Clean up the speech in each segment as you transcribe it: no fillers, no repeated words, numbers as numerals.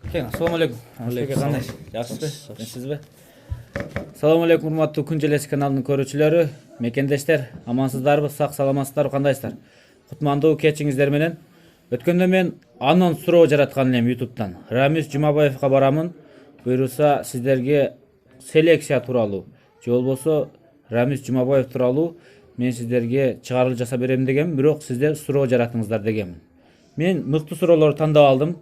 Assalamu alaikum. Qanday? Yaxshisiz? Sizmi? Assalamu alaikum hurmatly Kun Желеси каналынын көрүүчүлөрү, мекендештер, амансыздарбы, сак саламатсыздарбы, кандайсыздар? Кутмандуу кечиңиздер менен. Өткөндө мен анон суроо жараткан элем YouTube'дан. Рамис Жумабаевга барамын. Буйруса сиздерге селекция тууралуу, же болбосо Рамис Жумабаев тууралуу мен сиздерге чыгарыл жасап берем дегем, бирок сиздер суроо жаратыңыздар дегемин. Мен мыкты суроолорду тандап алдым.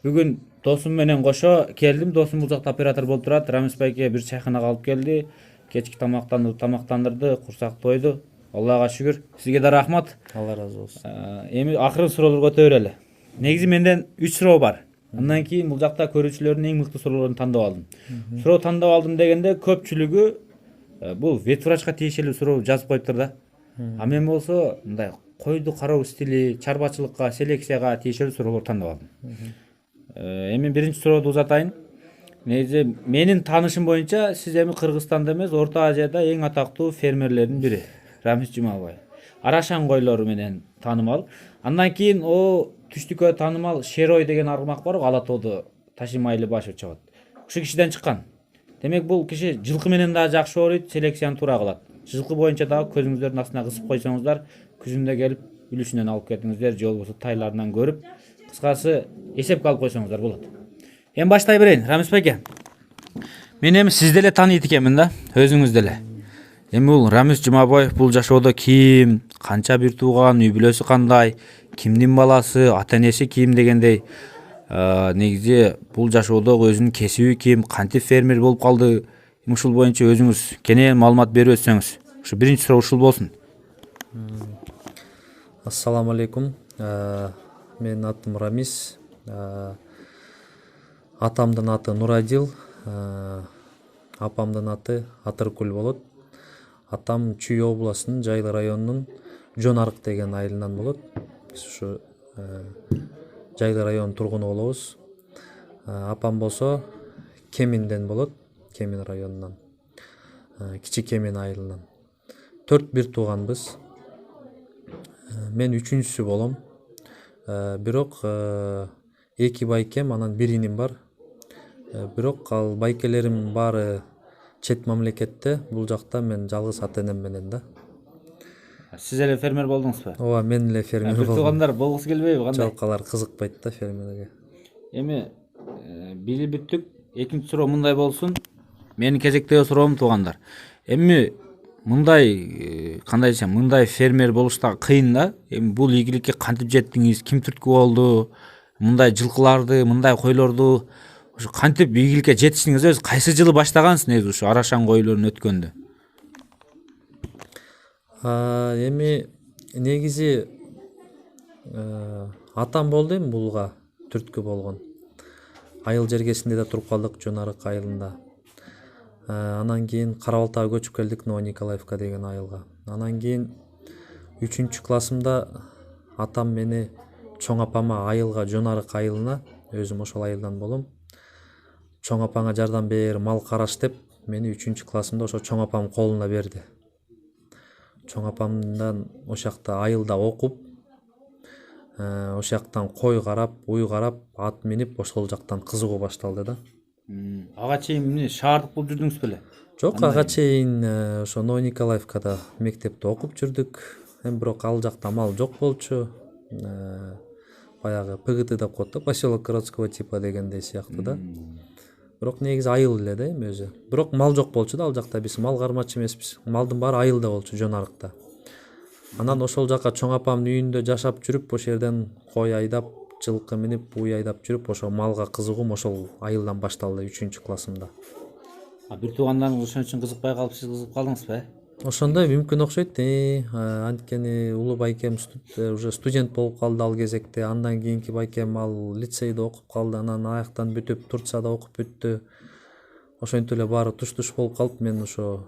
Бүгүн досум менен кошо келдим. Досум бул жакта оператор болуп турат. Рамис байке бир чайханага алып келди. Кечки тамактандырды, курсак тойду. Аллага шүгүр. Сизге да рахмат. Алла разы болсун. Эми акырын суроолорго өтө берели. Негизи менден 3 суроо бар. Андан кийин бул жакта көрүүчүлөрдүн эң мыкты суроолорун тандап алдым. Суроо тандап алдым дегенде көпчүлүгү бул ветврачка тиешелүү суроо жазып коюптур да. А мен болсо мындай койду кароо стили, чарбачылыкка, селекцияга тиешелүү суроолор тандап алдым. Эми биринчи сурооду узатайын. Негизи менин таанышым боюнча сиз эми Кыргызстанда эмес, Орто Азияда эң атактуу фермерлердин бири Рамис Жумабаев. Арашан койлору менен таанымал. Андан кийин түштүккө таанымал Шерой деген аргымак бар го, Ала тоодо Ташимайлы башып чабат. Ушул кишиден чыккан. Демек бул киши жылкы менен да жакшы ооруйт, селекцияны туура кылат. Жылкы боюнча дагы көзүңүздөрдүн астына кысып койсоңуздар, күзүндө келип үлүшүнөн алып кетиңиздер, же болбосо тайларынан көрүп, кыскасы эсепке алып койсоңуздар болот. Эми баштай берейин, Рамис байке. Мен эми сиз деле тааныйт экенмин да, өзүңүз деле. Эми бул Рамис Жумабаев бул жашоодо ким, канча бир тууган, үй бүлөсү кандай, кимдин баласы, ата энеси ким дегендей, негизи бул жашоодогу өзүнүн кесиби ким, кантип фермер болуп калды, ушул боюнча өзүңүз кенен маалымат берип өтсөңүз. Ушу биринчи суроо ушул болсун. Ассаламу алейкум. Менин атым Рамис. Атамдын аты Нурадил, апамдын аты Атыркүл болот. Атам Чүй областынын Жайлы районунун Жонарык деген айылынан болот. Биз ушу Жайлы районунун тургуну болобуз. Апам болсо Кеминден болот, Кемин районунан, Кичи Кемин айылынан. 4 бир тууганбыз. Мен үчүнчүсү болом. Бирок 2 байкем, анан 1 иним бар. Бирок ал байкелерим баары чет мамлекетте, бул жакта мен жалгыз ата энем менен да. Сиз эле фермер болдуңузбу? Ооба, мен эле фермер Бир болдум. туугандар болгусу келбейби, кандай? Жок, алар кызыкпайт да фермерге. Эми билип бүттүк. Экинчи суроо мындай болсун. Менин кезектеги суроом туугандар. Эми мындай кандай десем, мындай фермер болуш да кыйын да. Эми бул ийгиликке кантип жеттиңиз? Ким түрткү болду? Мындай жылкыларды, мындай койлорду ушу кантип ийгиликке жетиштиңиз? Өзү кайсы жылы баштагансыз негизи ушу Арашан койлорун өткөндө? Эми негизи атам болду эми булга түрткү болгон. Айыл жергесинде да туруп калдык, Жонарык айылында. Анан кийин Кара-Балтага көчүп келдик, Новониколаевка деген айылга. Анан кийин 3 классымда атам мени чоң апама айылга, Жонарык айылына, өзүм ошол айылдан болом. Чоң апаңа жардам бер, мал караш деп, мени 3 классымда ошо чоң апам колуна берди. Чоң апамдан ошакта айылда окуп, ошактан кой карап, уй карап, ат минип, ошол жактан кызыгуу башталды да. Ага чейин эмне шаардык болуп жүрдүңүз беле? Жок, ага чейин ошо Новониколаевкада мектепте окуп жүрдүк. Эми бирок ал жакта мал жок болчу. Баягы ПГТ деп коет да, поселок городского типа дегендей сыяктуу да. Бирок негизи айыл эле да эми өзү. Бирок мал жок болчу да ал жакта, биз мал кармачы эмеспиз. Малдын баары айылда болчу, Жонарыкта. Анан ошол жака чоң апамдын үйүндө жашап жүрүп, ошол жерден кой айдап, жылкы минип, уй айдап жүрүп, ошо малга кызыгуум ошол айылдан башталды 3 классымда. Бир туугандарыңыз ошон үчүн кызыкпай калып, сиз кызыгып калдыңызбы? Ошондой мүмкүн окшойт. Анткени улуу байкем уже студент болуп калды ал кезекте. Андан кийинки байкем ал лицейде окуп калды, анан аяктан бүтүп Турцияда окуп бүттү. Ошентип эле баары туш-туш болуп калып, мен ошо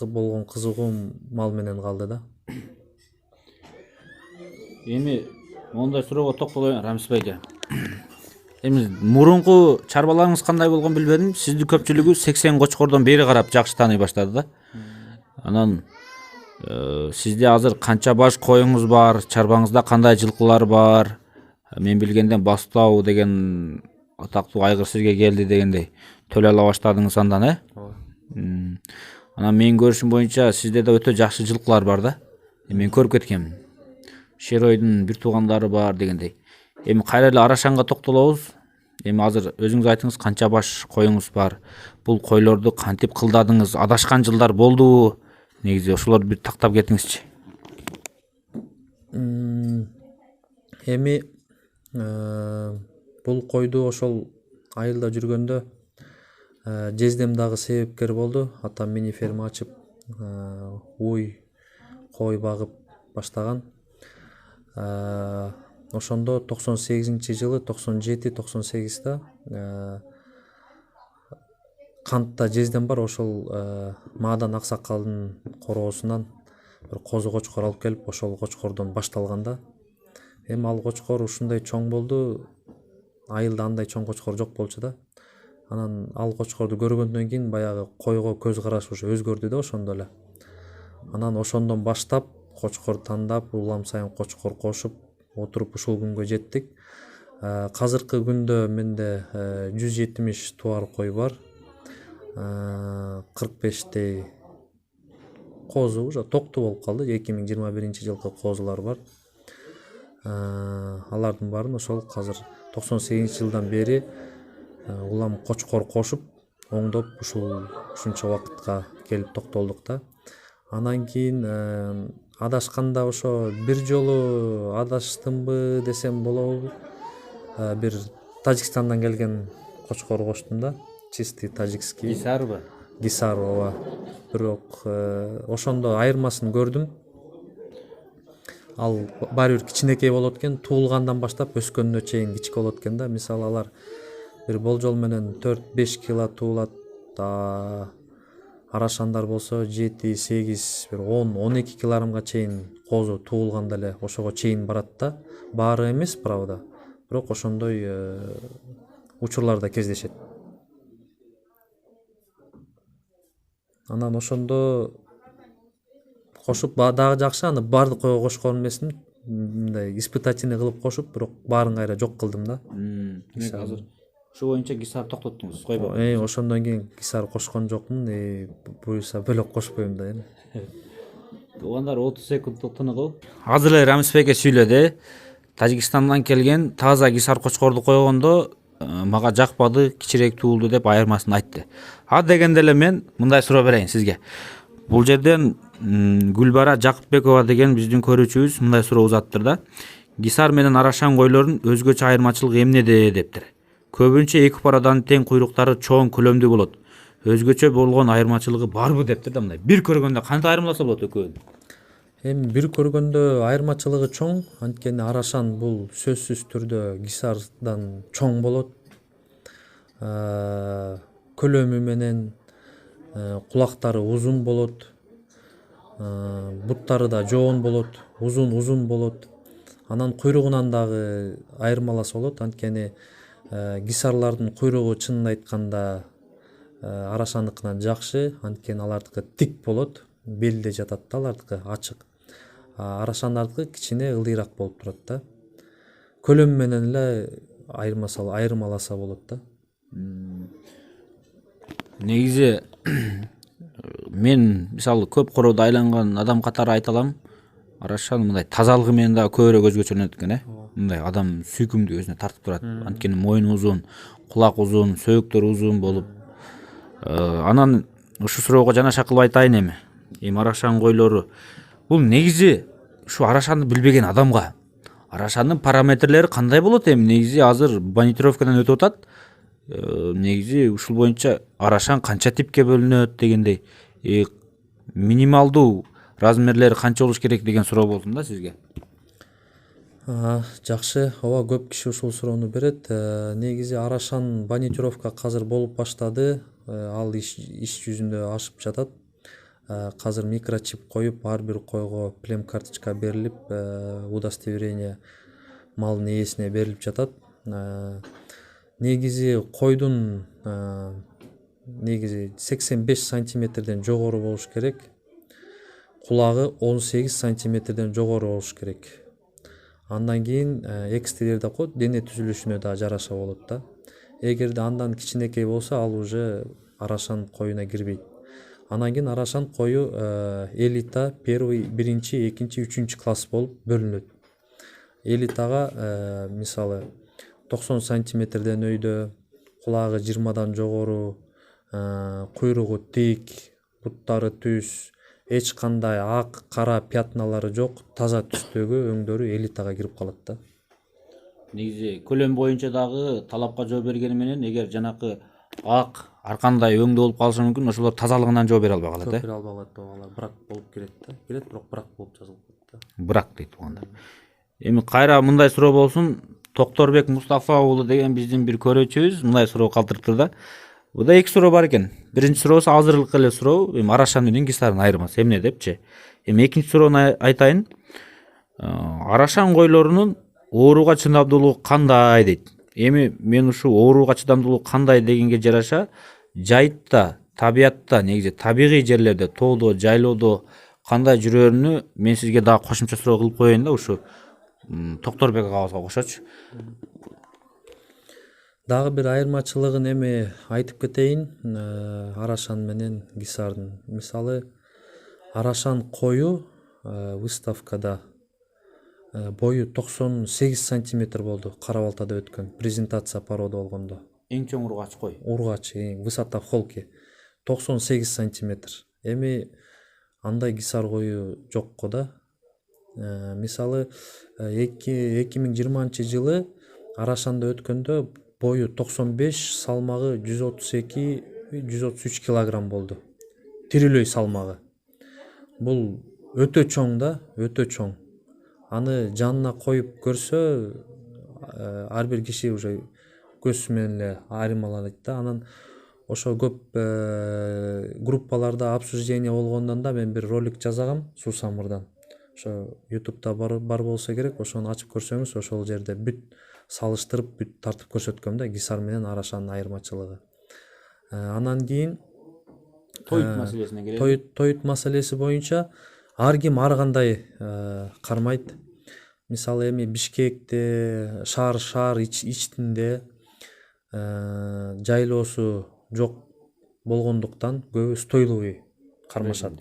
болгон кызыгуум мал менен калды да. Эми мондай суроого токтолоюн, Рамис байке. Эми мурунку чарбаларыңыз кандай болгон билбедим. Сизди көпчүлүгү 80 кочкордон бери карап жакшы тааный баштады да. Анан сизде азыр канча баш коюңуз бар, чарбаңызда кандай жылкылар бар? Мен билгенден Бастау деген атактуу айгыр сизге келди дегендей төлөй ала баштадыңыз андан, Анан менин көрүшүм боюнча сизде да өтө жакшы жылкылар бар да. Мен көрүп кеткенмин. Шеройдун бир туугандары бар дегендей. Эми кайра эле Арашанга токтолобуз. Эми азыр өзүңүз айтыңыз, канча баш коюңуз бар? Бул койлорду кантип кылдадыңыз? Адашкан жылдар болдубу? Негизи ошолорду бир тактап кетиңизчи. Эми бул койду ошол айылда жүргөндө жездем дагы себепкер болду. Атам мини ферма ачып уй кой багып баштаган. Ошондо 98-жылы 97-98-да кантта жездем бар, ошол Маадан Аксакалдын короосунан бир козу кочкор алып келип, ошол кочкордон башталганда, эми ал кочкор ушундай чоң болду. Айылда андай чоң кочкор жок болчу да. Анан ал кочкорду көргөндөн кийин баягы койго көз караш ушу өзгөрдү да ошондо эле. Анан ошондон баштап кочкор тандап, улам сайын кочкор кошуп отуруп ушул күнгө жеттик. Азыркы күндө менде 170 туар кой бар. 45 козу уже токтуу болуп калды. 2021-жылкы козулар бар. Алардын баарын ошол азыр 98-жылдан бери улам кочкор кошуп, оңдоп ушунча убакытка келип токтолдук да. Анан кийин адашканда ошо бир жолу адаштымбы десем болобу. Бир Тажикстандан келген кочкор коштум да. Чистый таджикский. Гисарбы? Гисар, ооба. Бирок ошондо айырмасын көрдүм. Ал баары бир кичинекей болот экен, туулгандан баштап өскөнүнө чейин кичик болот экен да. Мисалы алар бир болжол менен 4-5 кило туулат. Арашандар болсо 7-8, бир 10-12 килограммга чейин козу туулганда эле ошого чейин барат да. Баары эмес, правда. Бирок ошондой учурлар да кездешет. Анан ошондо кошуп дагы жакшы, аны баардык койго кошкон эмесмин. Мындай испытательный кылып кошуп, бирок баарын кайра жок кылдым да. Азыр ошо боюнча гисар токтоттуңуз, койбо. Ошондон кийин гисар кошкон жокмун. Буюрса бөлөк кошпойм да эми. Туугандар 30 секунддук тыныгуу. Азыр эле Рамис беке сүйлөдү. Тажикстандан келген таза гисар кочкорду койгондо мага жакпады, кичирээк туулду деп айырмасын айтты. А дегенде эле мен мындай суроо берейин сизге. Бул жерден Гүлбара Жакыпбекова деген биздин көрүүчүбүз мындай суроо узаттыр да. Гисар менен Арашан койлорунун өзгөчө айырмачылыгы эмнеде дептир. Көбүнчө эки парадан тең куйруктары чоң көлөмдүү болот. Өзгөчө болгон айырмачылыгы барбы дептир да мындай. Бир көргөндө кантип айырмаласа болот экөөнү? Эми бир көргөндө айырмачылыгы чоң, анткени Арашан бул сөзсүз түрдө гисардан чоң болот. Көлөмү менен кулактары узун болот. Буттары да жоон болот, узун болот. Анан куйругунан дагы айырмаласа болот, анткени гисарлардын куйругу чынын айтканда Арашандыкынан жакшы, анткени алардыкы тик болот, белде жатат да, алардыкы ачык. Арашандардыкы кичине ылдыйраак болуп турат да. Көлөм менен эле айырмаласа болот да. Негизи мен мисалы көп короодо айланган адам катары айта алам. Арашан мындай тазалыгы менен дагы көбүрөөк өзгөчөлөнөт экен, мындай адам сүйкүмдүү өзүнө тартып турат. Анткени мойну узун, кулак узун, сөөктөр узун болуп. Анан ушу суроого жанаша кылып айтайын эми. Арашан койлору бул негизи ушу Арашанды билбеген адамга Арашандын параметрлери кандай болот эми? Негизи азыр банитировкадан өтүп атат. Негизи ушул боюнча Арашан канча типке бөлүнөт дегендей, минималдуу размерлери канча болуш керек деген суроо болдум да сизге. Жакшы, ооба көп киши ушул суроону берет. Негизи Арашан банитировка азыр болуп баштады. Ал иш жүзүндө ашып жатат. Азыр микрочип коюп, ар бир койго плем карточка берилип, удостоверение малдын ээсине берилип жатат. Негизи койдун негизи 85 сантиметрден жогору болуш керек. Кулагы 18 сантиметрден жогору болуш керек. Андан кийин экстилерде коет, дене түзүлүшүнө да жараша болот да. Эгерде андан кичинекей болсо, ал уже арашан коюна кирбейт. Анан кийин арашан кою элита первый, биринчи, экинчи, үчүнчү класс болуп бөлүнөт. Элитага мисалы 90 сантиметрден өйдө, кулагы 20дан жогору, куйругу тик, буттары түз, эч кандай ак, кара пятналары жок, таза түстөгү өңдөрү элитага кирип калат да. Негизи көлөм боюнча дагы талапка жооп бергени менен, эгер жанакы ак ар кандай өңдө болуп калышы мүмкүн, ошолор тазалыгынан жооп бере албай калат, Жооп бере албай калат, алар брак болуп келет да. Келет, бирок брак болуп жазылып калат да. Брак дейт буганда. Эми кайра мындай суроо болсун. Токторбек Мустафа уулу деген биздин бир көрүүчүбүз мындай суроо калтырыптыр да. Буда эки суроо бар экен. Биринчи суроосу азыркы эле суроо, эми арашан менен гисардын айырмасы эмне депчи. Эми экинчи суроону айтайын. Арашан койлорунун ооруга чыдамдуулугу кандай дейт. Эми мен ушу ооруга чыдамдуулугу кандай дегенге жараша жайытта, табиятта, негизи табигый жерлерде, тоодо, жайлоодо кандай жүрөрүнү мен сизге дагы кошумча суроо кылып коеюн да, ушу Токторбек агабызга кошочу. Дагы бир айырмачылыгын эми айтып кетейин арашан менен гисардын. Мисалы, арашан кою выставкада бою 98 сантиметр болду, Кара-Балтада өткөн презентация порода болгондо. Эң чоң ургач кой. Ургач, высота холки 98 сантиметр. Эми андай гисар кою жокко да. Мисалы 2020-жылы Арашанда өткөндө бою 95, салмагы 132-133 килограмм болду. Тирилөй салмагы. Бул өтө чоң да, өтө чоң. Аны жанына коюп көрсө, ар бир киши уже көзү менен эле айырмаланат да. Анан ошо көп группаларда обсуждение болгондон да мен бир ролик жасагам Сусамырдан. Ошо YouTube'да бар болсо керек, ошону ачып көрсөңүз, ошол жерде бүт салыштырып, бүт тартып көрсөткөм да гисар менен арашанын айырмачылыгы. Анан кийин Тоют маселесине келели. Тоют маселеси боюнча ар ким ар кандай кармайт. Мисалы эми Бишкекте, шаар ичинде жайлоосу жок болгондуктан көбү стойловый кармашат.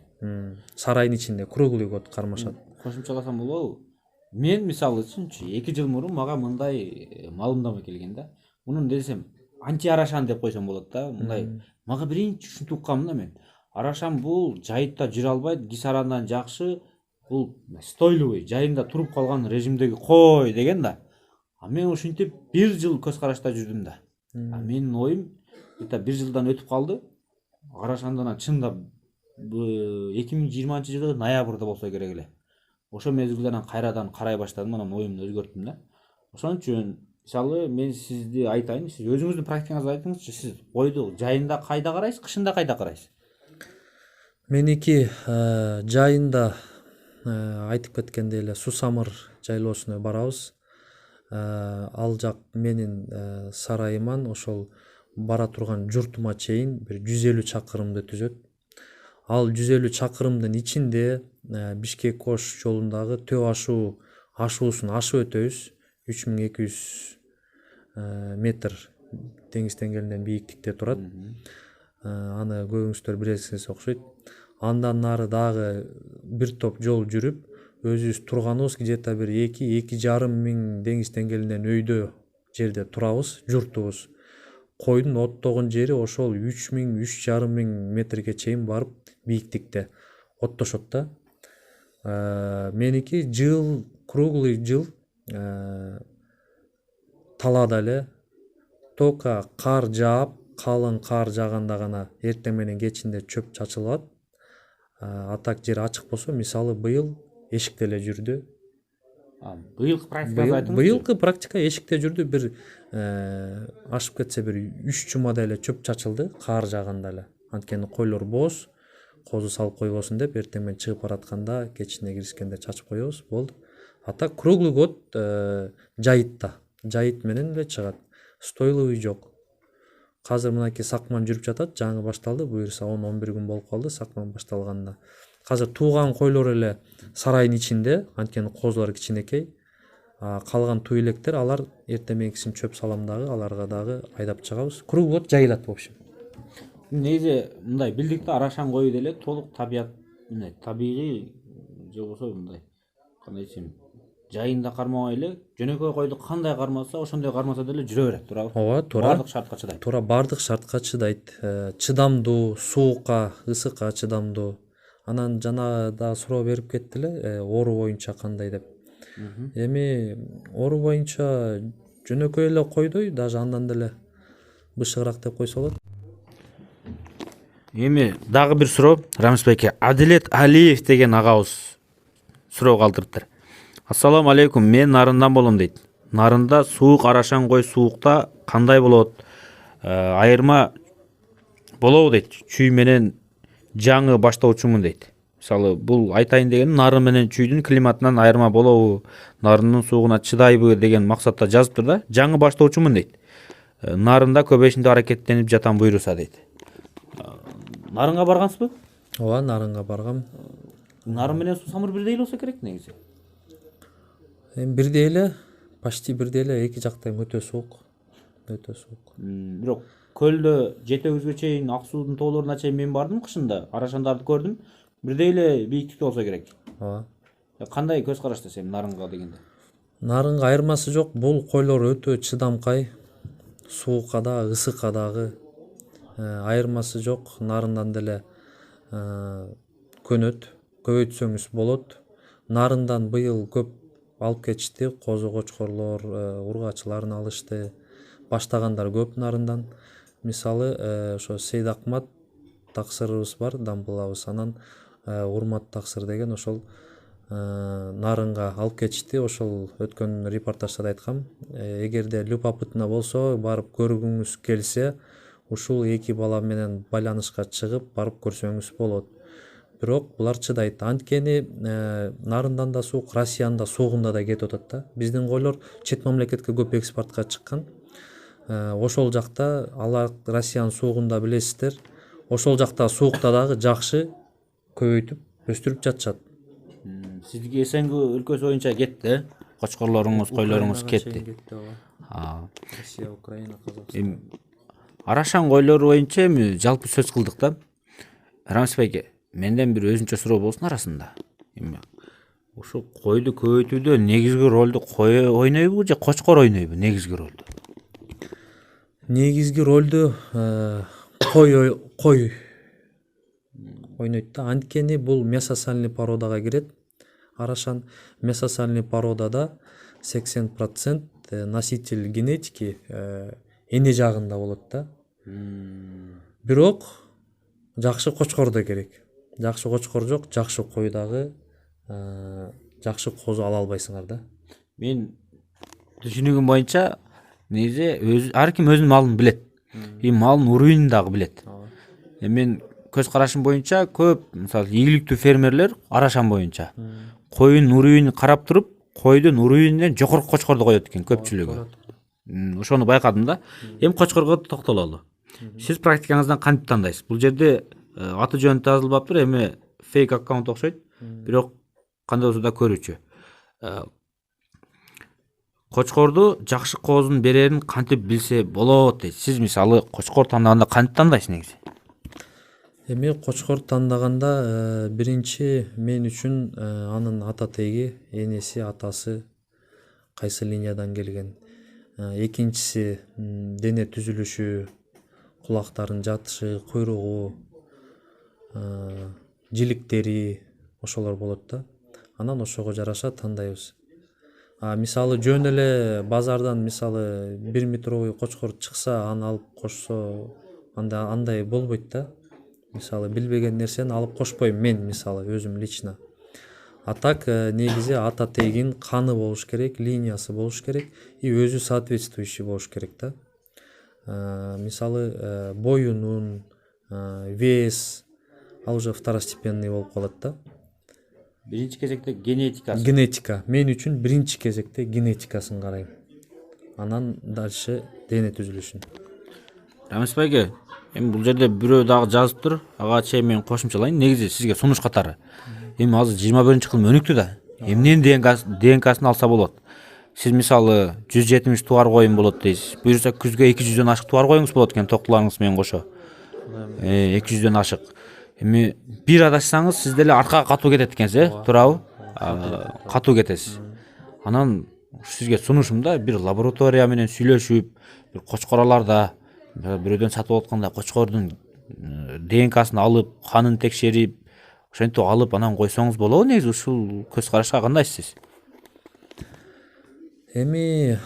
Сарайдын ичинде круглый год кармашат. Кошумчаласам болобу? Мен мисалы үчүнчү 2 жыл мурун мага мындай маалымдама келген да. Мунун десем анти арашан деп койсом болот да. Мындай мага биринчи ушинтип уккам да мен. Арашан бул жайытта жүрө албайт, гисарандан жакшы бул стойловый, жайында туруп калган режимдеги кой деген да. А мен ушинтип 1 жыл көз карашта жүрдүм да. Менин оюм где-то 1 жылдан өтүп калды. Арашандан чындап 2020-жылы ноябрда болсо керек эле. Ошо мезгилден кайрадан карай баштадым, анан оюмду өзгөрттүм да. Ошон үчүн мисалы мен сизди айтайын, сиз өзүңүздүн практикаңызды айтыңызчы, сиз койду жайында кайда карайсыз, кышында кайда карайсыз? Меники жайында айтып кеткендей эле Сусамыр жайлоосуна барабыз. Ал жак менин сарайыман ошол бара турган журтума чейин бир 150 чакырымды түзөт. Ал 150 чакырымдын ичинде Бишкек-Ош жолундагы төө ашуусун ашып өтөбүз. 3200 метр деңиз деңгээлинен бийиктикте турат. Аны көбүңүздөр билесиңиз окшойт. Андан нары дагы бир топ жол жүрүп, өзүбүз турганыбыз где-то бир 2-2,5 миң деңиз деңгээлинен өйдө жерде турабыз, журтубуз. Койдун оттогон жери ошол 3,5 миң метрге чейин барып бийиктикте оттошот да. Меники жыл, круглый жыл талаада эле только кар жаап, калың кар жааганда гана эртең менен кечинде чөп чачылат. Атак жер ачык болсо, мисалы быйыл эшикте эле жүрдү. Быйылкы практикаңызды айтыңызчы. Быйылкы практика эшикте жүрдү. Бир ашып кетсе бир 3 жумада эле чөп чачылды, кар жааганда эле. Анткени койлор боз, козу салып койбосун деп эртең менен чыгып баратканда, кечине киришкенде чачып коебуз, болду. Атак круглый год жайытта. Жайыт менен эле чыгат. Стойловый жок. Азыр мынакей сакман жүрүп жатат, жаңы башталды, буюрса 10-11 күн болуп калды сакман башталганына. Азыр тууган койлор эле сарайдын ичинде, анткени козулар кичинекей. Калган туу электер алар эртең мененкисин чөп салам дагы аларга дагы айдап чыгабыз. Круглот жайылат в общем. негизи мындай билдик да арашан кою деле толук табият мындай табигый же болбосо мындай кандай десем жайында кармабай эле жөнөкөй койду кандай кармаса ошондой кармаса деле жүрө берет туурабы? Ооба, туура. Баардык шартка чыдайт. Туура баардык шартка чыдайт. Чыдамдуу, суукка, ысыкка чыдамдуу. Анан жана да суроо берип кетти эле, оору боюнча кандай деп. Эми оору боюнча жөнөкөй эле койдой, даже андан деле бышыгыраак деп койсо болот. Эми дагы бир суроо Рамис байке. Адилет Алиев деген агабыз суроо калтырыптыр. Ассаламу алейкум, мен Нарындан болом дейт. Нарында суук арашан кой суукта кандай болот? Айырма болобу дейт. Чүй менен жаңы баштоочумун дейт. Мисалы бул айтайын деген нарын менен чүйдүн климатынан айырма болобу, нарындын суугуна чыдайбы деген максатта жазыптыр да. Жаңы баштоочумун дейт. Нарында көбөйүшүндө аракеттенип жатам буйруса дейт. Нарынга баргансызбы? Ооба, Нарынга баргам. Нарын менен суу самыр бирдей эле болсо керек негизи. Эми бирдей эле, почти бирдей эле, эки жактан өтө суук. Өтө суук. Бирок көлдө жетегизге чейин ак суудун тоолоруна чейин мен бардым кышында, арашандарды көрдүм. Бирдей эле бийиктикте болсо керек. Ооба. Кандай көз карашта сен нарынга дегенде? Нарынга айырмасы жок. Бул койлор өтө чыдамкай. Суукка да, ысыкка дагы айырмасы жок. Нарындан деле көнөт, көбөйтсөңүз болот. Нарындан быйыл көп алып кетишти. Козу кочкорлор, ургачыларын алышты. Баштагандар көп нарындан. Мисалы, ошо Сейдакмат таксырыбыз бар, Дамбылабыз. Анан Урмат таксыр деген ошол нарынга алып кетишти. Ошол өткөн репортажда да айткам. Эгерде любопытно болсо, барып көргүңүз келсе, ушул эки бала менен байланышка чыгып, барып көрсөңүз болот. Бирок булар чыдайт. Анткени нарындан да суук, Россиянын да суугунда да кетип атат да. Биздин койлор чет мамлекетке көп экспортко чыккан. Ошол жакта алар Россиянын суугунда билесиздер. Ошол жакта суукта дагы жакшы көбөйтүп өстүрүп жатышат. Сизге Эсенгүү өлкөсү боюнча кетти, кочкорлоруңуз, койлоруңуз кетти. Россия, Украина, Казакстан. Арашан койлору боюнча эми жалпы сөз кылдык да. Рамис байке, менден бир өзүнчө суроо болсун арасында. Эми ушу койду көбөйтүүдө негизги ролду кой ойнойбу же кочкор ойнойбу негизги ролду? Негизги ролду кой ойнойт да. Анткени бул месосальный породага кирет. Арашан месосальный породада 80% носитель генетики эне жагында болот да. Бирок жакшы кочкор да керек. Жакшы кочкор жок, жакшы кой дагы жакшы козу ала албайсыңар да. Мен түшүнүгүм боюнча негизи ар ким өзүнүн малын билет. И малдын уровенин дагы билет. Мен көз карашым боюнча көп, мисалы, ийгиликтүү фермерлер арашан боюнча коюнун уровенин карап туруп, койдун уровенинен жогорку кочкорду коет экен көпчүлүгү. Ошону байкадым да. Эми кочкорго токтололу. Сиз практикаңыздан кантип тандайсыз? Бул жерде аты жөнү жазылбаптыр, эми фейк аккаунт окшойт. Бирок кандай болсо да көрүүчү. Кочкорду жакшы коозун берерин кантип билсе болот дейт. Сиз мисалы кочкор тандаганда кантип тандайсыз негизи? Эми кочкор тандаганда биринчи мен үчүн анын ата теги, энеси, атасы кайсы линиядан келген. Экинчиси дене түзүлүшү, кулактарын жатышы, куйругу, жиликтери ошолор болот да. Анан ошого жараша тандайбыз. Мисалы жөн эле базардан мисалы 1 метровый кочкор чыкса, аны алып кошсо андай болбойт да. Мисалы билбеген нерсени алып кошпойм мен, мисалы өзүм лично. А так негизи ата тегин каны болуш керек, линиясы болуш керек и өзү соответствующий болуш керек да. Мисалы боюнун, вес ал уже второстепенный болуп калат да. Биринчи кезекте генетикасы. Генетика. Мен үчүн биринчи кезекте генетикасын карайм. Анан дальше дене түзүлүшүн. Рамис байке, эми бул жерде бирөө дагы жазыптыр. Ага чейин мен кошумчалайын. Негизи сизге сунуш катары. Эми азыр 21-кылым өнүктү да. Эмненин ДНК-сын алса болот. Сиз мисалы 170 туар коюм болот дейсиз. Буюрса күзгө 200дөн ашык туар коюңуз болот экен токтуларыңыз менен кошо. 200дөн ашык. Эми бир адашсаңыз сиз деле аркага катуу кетет экенсиз, туурабы? Катуу кетесиз. Анан сизге сунушум да бир лаборатория менен сүйлөшүп, бир кочкораларда бирөөдөн сатып атканда кочкордун ДНКсын алып, канын текшерип, ошентип алып анан койсоңуз болобу негизи ушул көз карашка кандайсыз? Эми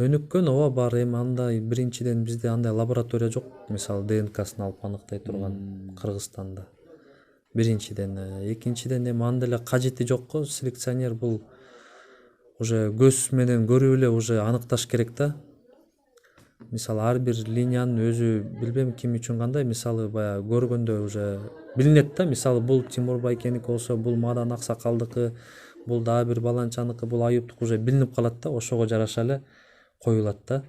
өнүккөн ооба бар. Эми андай биринчиден бизде андай лаборатория жок. Мисалы ДНКсын алып аныктай турган Кыргызстанда. Биринчиден, экинчиден эми анда эле кажети жокко. Селекционер бул уже көз менен көрүп эле уже аныкташ керек да. Мисалы ар бир линиянын өзү билбейм ким үчүн кандай, мисалы баягы көргөндө уже билинет да. Мисалы бул Тимур Байкеники болсо, бул Мадан Аксакалдыкы, бул дагы бир баланчаныкы, бул Аюптук уже билинип калат да. Ошого жараша эле коюлат да.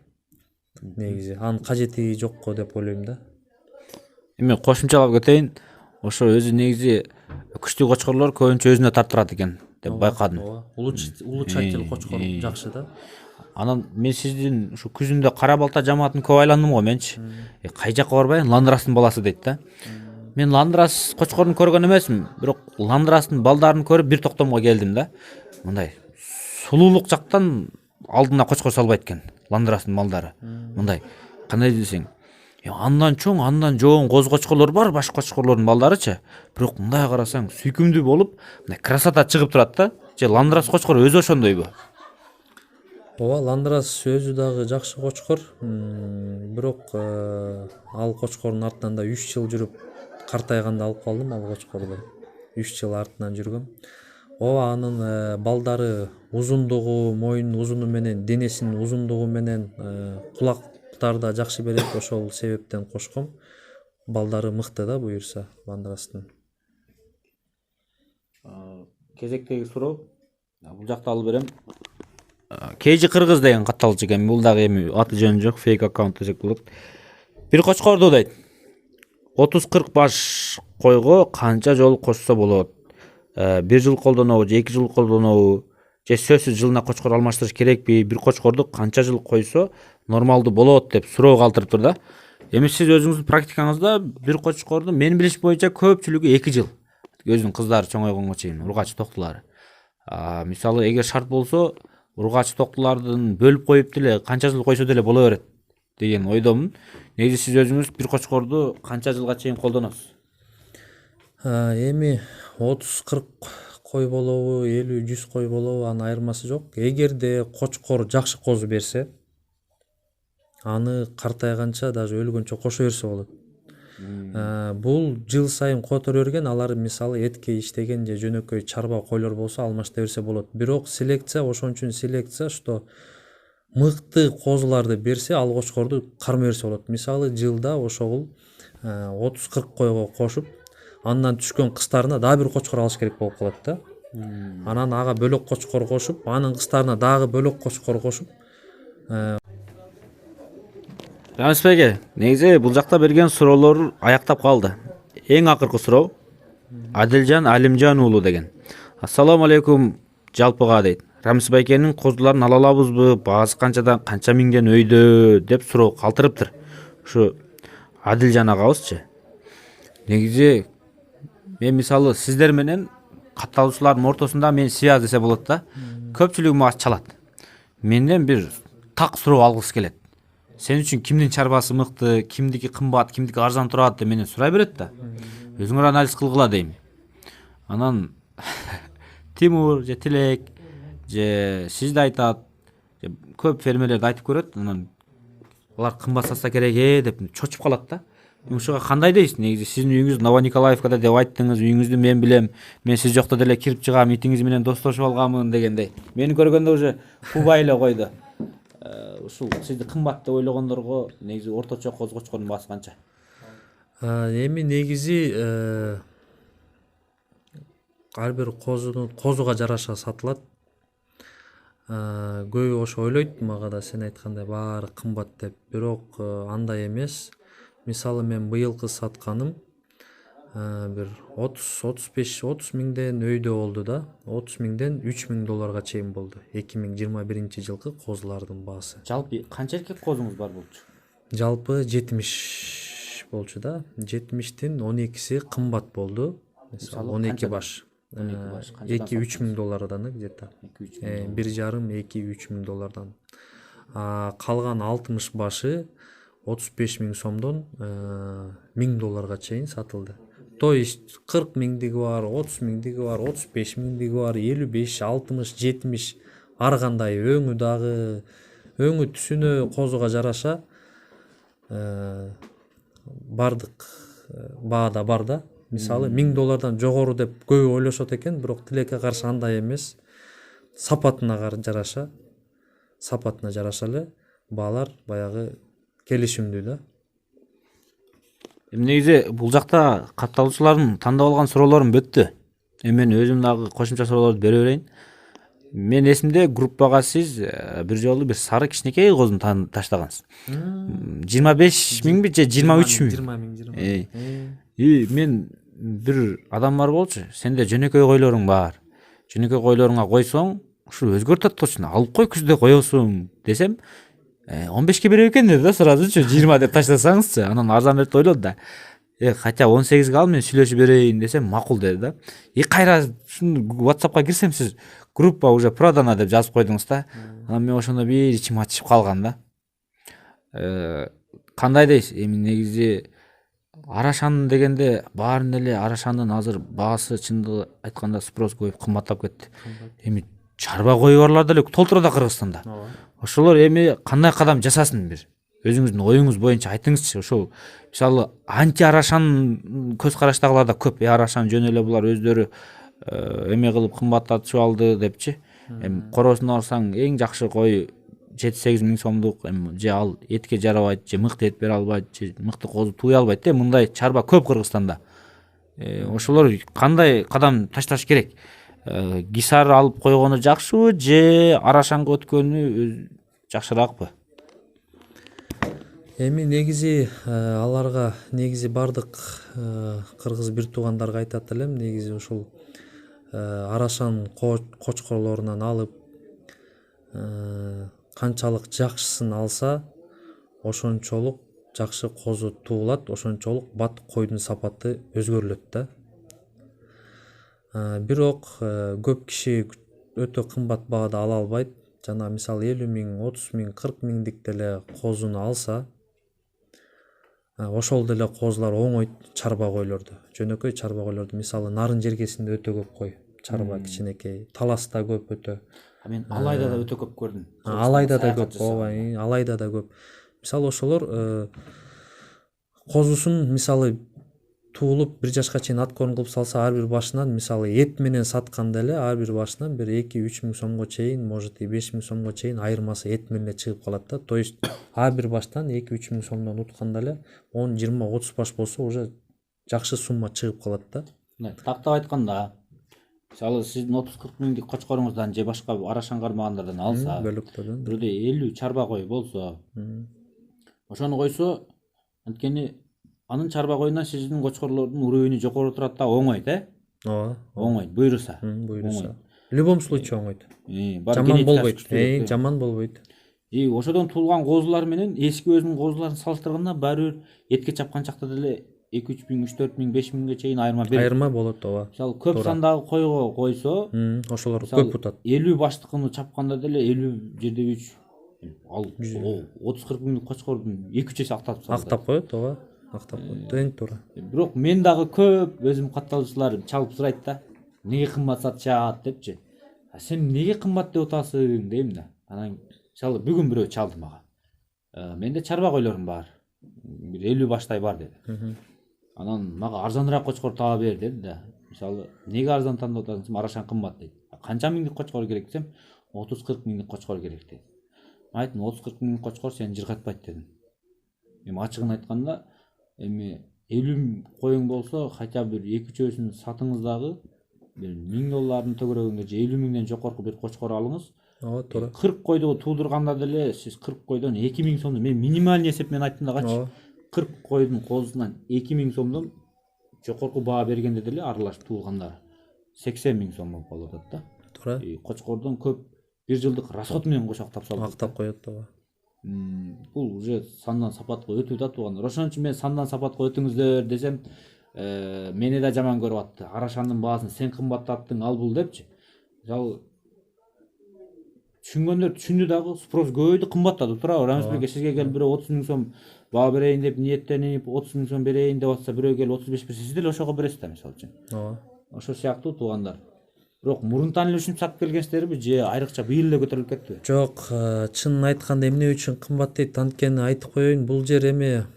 Негизи анын кажети жокко деп ойлойм да. Эми кошумчалап кетейин. Ошо өзү негизи күчтүү кочкорлор көбүнчө өзүнө тартырат экен деп байкадым. Улучшатель кочкор жакшы да. Анан мен сиздин ушу күзүндө кара балта жамаатын көп айландым го менчи. Кай жакка барбайын, Ландрастын баласы дейт да. Мен Ландрас кочкорун көргөн эмесмин, бирок Ландрастын балдарын көрүп бир токтомго келдим да. Мындай сулуулук жактан алдына кочкор салбайт экен Ландрастын балдары. Мындай кандай десең, андан чоң, андан жоон коз кочкорлор бар, башка кочкорлордун балдарычы. Бирок мындай карасаң, сүйкүмдүү болуп, мындай красота чыгып турат да. Же Ландрас кочкору өзү ошондойбу? Ооба, Ландрас өзү дагы жакшы кочкор. Бирок ал кочкордун артынан да 3 жыл жүрүп картайганда алып калдым ал кочкорду. 3 жыл артынан жүргөм. Ооба, анын балдары узундугу, моюнун узуну менен, денесинин узундугу менен кулактар да жакшы берет. Ошол себептен кошком. Балдары мыкты да буюрса Ландрастын. Кезектеги суроо. Бул жакта алып берем. Кейжи Кыргыз деген катталчу экен. Бул дагы эми аты жөнү жок, фейк аккаунт десек болот. Бир кочкорду дейт. 30-40 баш койго канча жолу кошсо болот? 1 жыл колдонобу, же 2 жыл колдонобу, же сөзсүз жылына кочкор алмаштырыш керекпи? Бир кочкорду канча жыл койсо нормалдуу болот деп суроо калтырыптыр да. Эми сиз өзүңүздүн практикаңызда бир кочкорду мен билиш боюнча көпчүлүгү 2 жыл. Өзүнүн кыздары чоңойгонго чейин, ургач токтулары. Мисалы эгер шарт болсо ургач токтулардын бөлүп коюп деле канча жыл койсо деле боло берет деген ойдомун. Негизи сиз өзүңүз бир кочкорду канча жылга чейин колдоносуз? Эми 30-40 кой болобу, 50-100 кой болобу, анын айырмасы жок. Эгерде кочкор жакшы коз берсе, аны картайганча, даже өлгөнчө кошо берсе болот. Бул жыл сайын которо берген, алар мисалы этке иштеген же жөнөкөй чарба койлор болсо алмашта берсе болот. Бирок селекция, ошон үчүн селекция, что мыкты козуларды берсе, ал кочкорду кармай берсе болот. Мисалы жылда ошол 30-40 койго кошуп, андан түшкөн кыстарына дагы бир кочкор алыш керек болуп калат да. Анан ага бөлөк кочкор кошуп, анын кыстарына дагы бөлөк кочкор кошуп. Рамис Беге, негизи бул жакта берген суроолор аяктап калды. Эң акыркы суроо Адилжан Алимжан уулу деген. Ассаламу алейкум жалпыга дейт. Рамис Байкенин козуларын ала алабызбы? Баасы канчадан канча миңден өйдө деп суроо калтырыптыр. Ушу Адилжан агабызчы. Негизи мен мисалы сиздер менен катталуучулардын ортосунда мен связь десе болот да. Көпчүлүгү мага чалат. Менден бир так суроо алгысы келет. Сен үчүн кимдин чарбасы мыкты, кимдики кымбат, кимдики арзан турат деп менден сурай берет да. Өзүңөр анализ кылгыла дейм. Анан Тимур же Тилек же сизди айтат, көп фермерлерди айтып көрөт. Анан алар кымбат сатса керек деп чочуп калат да. Ушуга кандай дейсиз? Негизи сиздин үйүңүз Новониколаевкада деп айттыңыз, үйүңүздү мен билем. Мен сиз жокто деле кирип чыгам, итиңиз менен достошуп алганмын дегендей. Мени көргөндө уже кубай эле койду. Ушул сизди кымбат деп ойлогондорго негизи орточо коз кочкордун баасы канча? Эми негизи ар бир козуга жараша сатылат. Көбү ошо ойлойт, мага да сен айткандай баары кымбат деп. Бирок андай эмес. Мисалы мен быйылкы сатканым бир 30 миңден өйдө болду да. 30 миңден 3 миң долларга чейин болду. 2021 жылкы козулардын баасы. Жалпы канча эркек козуңуз бар болчу? Жалпы 70 болчу да. 70тин 12си кымбат болду. Мисалы 12 баш. 2-3 миң доллардан где-то. 1,5-2-3 миң доллардан. Калган 60 башы 35 миң сомдон 1000 долларга чейин сатылды. То есть 40 миңдиги бар, 30 миңдиги бар, 35 миңдиги бар, 55, 60, 70 ар кандай өңү дагы, өңү түсүнө козуга жараша бардык баада бар да. Мисалы 1000 доллардан жогору деп көбү ойлошот экен, бирок тилекке каршы андай эмес. Сапатына жараша эле баалар баягы келишимдүү да. Негизи бул жакта катталуучулардын тандап алган суроолорун бүттү. Мен өзүм дагы кошумча суроолорду бере берейин. Мен эсимде группага сиз бир жолу бир сары кичинекей козуну таштагансыз. 25 миңби же 23 миң? 20 миң. Мен бир адам бар болчу. Сенде жөнөкөй койлоруң бар. Жөнөкөй койлоруңа койсоң, ушу өзгөртөт турчу. Алып кой күздө коесуң десем, 15ке берет экен деди да, сразучу 20 деп таштасаңызчы. Анан арзан берет ойлоду да. Хотя 18ге ал, мен сүйлөшүп берейин десем макул деди да. Кайра WhatsAppка кирсем, сиз группа уже продана деп жазып койдуңуз да. Анан мен ошондо бир ичим ачышып калган да. Кандай дейсиз? Эми негизи арашан дегенде баарын эле арашандын азыр баасы чындыгы айтканда спрос көбөйүп кымбаттап кетти. Эми чарба кою барлар деле толтурда Кыргызстанда. Ошолор эми кандай кадам жасасын, бир өзүңүздүн оюңуз боюнча айтыңызчы. Ошол мисалы анти арашан көз караштагылар да көп. Арашан жөн эле булар өздөрү эме кылып кымбаттатып алды депчи. Эми коросуна алсаң эң жакшы кой 7-8 миң сомдук, же ал этке жарабайт, же мыкты эт бере албайт, же мыкты козу туй албайт де. Мындай чарба көп Кыргызстанда. Ошолор кандай кадам ташташ керек? Гисар алып койгону жакшыбы, же арашанга өткөнү жакшыраакпы? Эми негизи аларга негизи бардык кыргыз бир туугандарга айтат элем, негизи ушул арашан кочкорлорунан алып канчалык жакшысын алса, ошончолук жакшы козу туулат, ошончолук бат койдун сапаты өзгөрүлөт да. Бирок көп киши өтө кымбат баада ала албайт. Жана мисалы 50 миң, 30 миң, 40 миңдик деле козуну алса, ошол деле козулар оңойт чарба койлорду. Жөнөкөй чарба койлорду, мисалы нарын жергесинде өтө көп кой, чарба кичинекей, таласта көп өтө. Мен Алайда да өтө көп көрдүм. Алайда да көп, ооба, Алайда да көп. Мисалы ошолор козусун мисалы туулуп 1 жашка чейин аткорн кылып салса, ар бир башынан мисалы эт менен сатканда эле ар бир башынан бир 2-3 миң сомго чейин, может 5 миң сомго чейин айырмасы эт менен чыгып калат да. То есть ар бир баштан 2-3 миң сомдон утканда эле 10, 20, 30 баш болсо уже жакшы сумма чыгып калат да. Тактап айтканда, мисалы сиздин 30-40 миңдик кочкоруңуздан же башка арашан кармагандардан алса, бөлөктөрдөн бирде 50 чарба кой болсо, ошону койсо, анткени анын чарба коюнан сиздин кочкорлордун уровени жогору турат да, оңойт, Ооба. оңойт, буйруса. Буйруса. В любом случае оңойт. Жаман болбойт. Жаман болбойт. Ошодон туулган козулар менен эски өзүнүн козуларын салыштырганда баары бир этке чапкан чакта деле 2-3 миң, 3-4 миң, 5 миңге чейин айырма берет. Айырма болот, ооба. Мисалы көп сандагы койго койсо, ошолор көп утат. 50 баштыкыны чапканда деле 50 жерде 3 ал 30-40 миңдик кочкордун 2-3 эсе актап салат. Актап коет, ооба. Актап коет. Тең туура. Бирок мен дагы көп өзүм катталуучулар чалып сурайт да. Неге кымбат сатышат депчи. Сен неге кымбат деп атасың дейм да. Анан мисалы бүгүн бирөө чалды мага. Менде чарба койлорум бар. Бир 50 баштай бар деди. Анан мага арзаныраак кочкор таба бер деди да. Мисалы неге арзан тандап атасың? Арашан кымбат дейт. Канча миңдик кочкор керек десем, 30-40 миңдик кочкор керек деди. Мен айттым, 30-40 миңдик кочкор сени жыргатпайт дедим. Эми ачыгын айтканда, эми 50 коюң болсо, хотя бир 2-3өсүн сатыңыз дагы, бир 1000 доллардын төгөрөгүнгө же 50 миңден жогорку бир кочкор алыңыз. Ооба, туура. 40 койду туулдурганда деле сиз 40 койдон 2 миң сомдон, мен минималный эсеп менен айттым дагычы. 40 койдун козусунан 2 миң сомдон жокорку баа бергенде деле аралаш туулгандары 80 миң сом болуп атат да. туура Кочкордон көп 1 жылдык расход менен кошо актап салып. актап коет ооба. Бул уже сандан сапатка өтүү да туугандар. Ошон үчүн мен сандан сапатка өтүңүздөр десем, мени да жаман көрүп атты. Арашандын баасын сен кымбаттаттың, ал бул депчи. Мисалы түшүнгөндөр түшүндү дагы, спрос көбөйдү, кымбаттады. Туура, Рамисбек сизге келип бирөө 30 миң сом баа берейин деп ниеттенип, 30 миң сом берейин деп атса, бирөө келип 35 берсе, сиз деле ошого бересиз да, мисалы үчүн. Ооба. Ошол сыяктуу туугандар. Бирок мурунтан эле ушинтип сатып келгенсиздерби же айрыкча быйыл эле көтөрүлүп кеттиби? Жок, чынын айтканда эмне үчүн кымбат дейт, анткени айтып коеюн, бул жер эми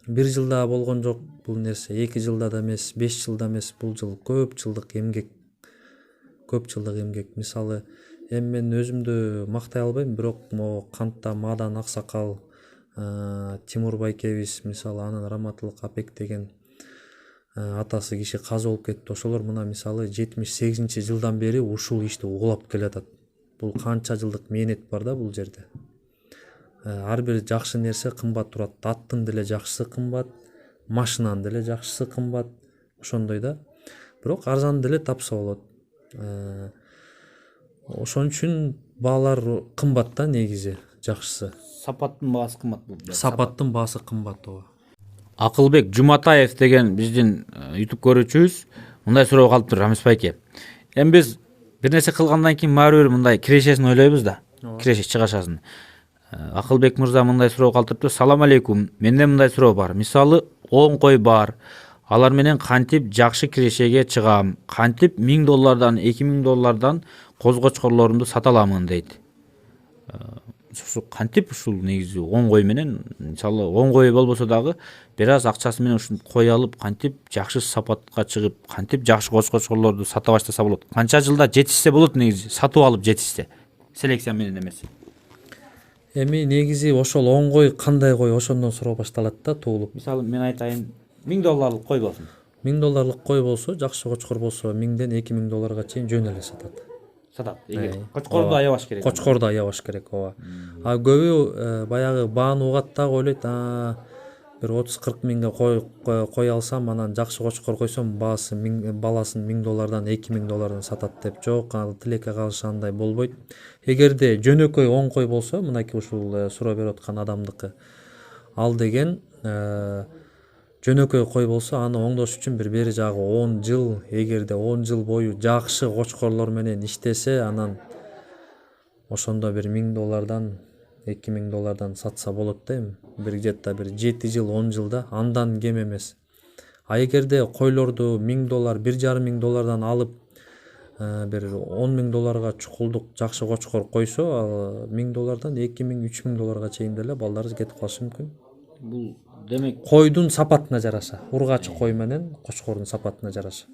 1 жылда болгон жок бул нерсе, 2 жылда да эмес, 5 жылда эмес, бул жыл көп жылдык эмгек. Көп жылдык эмгек. Мисалы, эми мен өзүмдү мактай албайм, бирок могу кантта Мадан Аксакал, Тимур Байкебиз, мисалы анын Раматылык Апек деген атасы киши казы болуп кетти. Ошолор мына мисалы 78-жылдан бери ушул ишти угулап келатат. Бул канча жылдык мээнет бар да бул жерде. Ар бир жакшы нерсе кымбат турат. Аттын деле жакшысы кымбат, машинанын деле жакшысы кымбат. Ошондой да. Бирок арзан деле тапса болот. Ошон үчүн баалар кымбат да негизи, жакшысы. Сапаттын баасы кымбат болуп. Сапаттын баасы кымбат ооба. Акылбек Жуматаев деген биздин YouTube көрүүчүбүз мындай суроо калыптыр, Рамис байке. Эми биз бир нерсе кылгандан кийин баары бир мындай кирешесин ойлойбуз да. Киреше чыгашасын. Акылбек мырза мындай суроо калтырыптыр. Салам алейкум. Менде мындай суроо бар. Мисалы 10 кой бар. Алар менен кантип жакшы кирешеге чыгам? Кантип $1000, $2000 козгочкорлорумду сата аламын дейт. Кантип ушул негизи 10 кой менен, мисалы 10 кой болбосо дагы бир аз акчасы менен ушун кой алып, кантип жакшы сапатка чыгып, кантип жакшы козгочкорлорду сата баштаса болот? Канча жылда жетишсе болот негизи, сатып алып жетишсе. Селекция менен эмес. Эми негизи ошол 10 кой кандай кой ошондон суроо башталат да туулуп. Мисалы мен айтайын, $1000 кой болсун. $1000 кой болсо, жакшы кочкор болсо, $1000ден $2000 чейин жөн эле сатат. Сатат. Кочкорду аябаш керек. Кочкорду аябаш керек, ооба. А көбү баягы бааны угат дагы ойлойт, бир 30-40 миңге кой алсам, анан жакшы кочкор койсом, баласын $1000, $2000 сатат деп. Жок, ал тилекке калышы андай болбойт. Эгерде жөнөкөй 10 кой болсо, мынакей ушул суроо берип аткан адамдыкы, ал деген жөнөкөй кой болсо, аны оңдош үчүн бери жагы 10 жыл, эгерде 10 жыл бою жакшы кочкорлор менен иштесе, анан ошондо бир $1000, $2000 сатса болот да эми. Бир где-то бир 7 жыл, 10 жылда, андан кем эмес. А эгерде койлорду $1000, $1,500 алып, бир $10,000 чукулдук жакшы кочкор койсо, ал $1000, $2000, $3000 чейин деле балдарыбыз кетип калышы мүмкүн. Бул демек Койдун сапатына жараша, ургачы кой менен кочкордун сапатына жараша.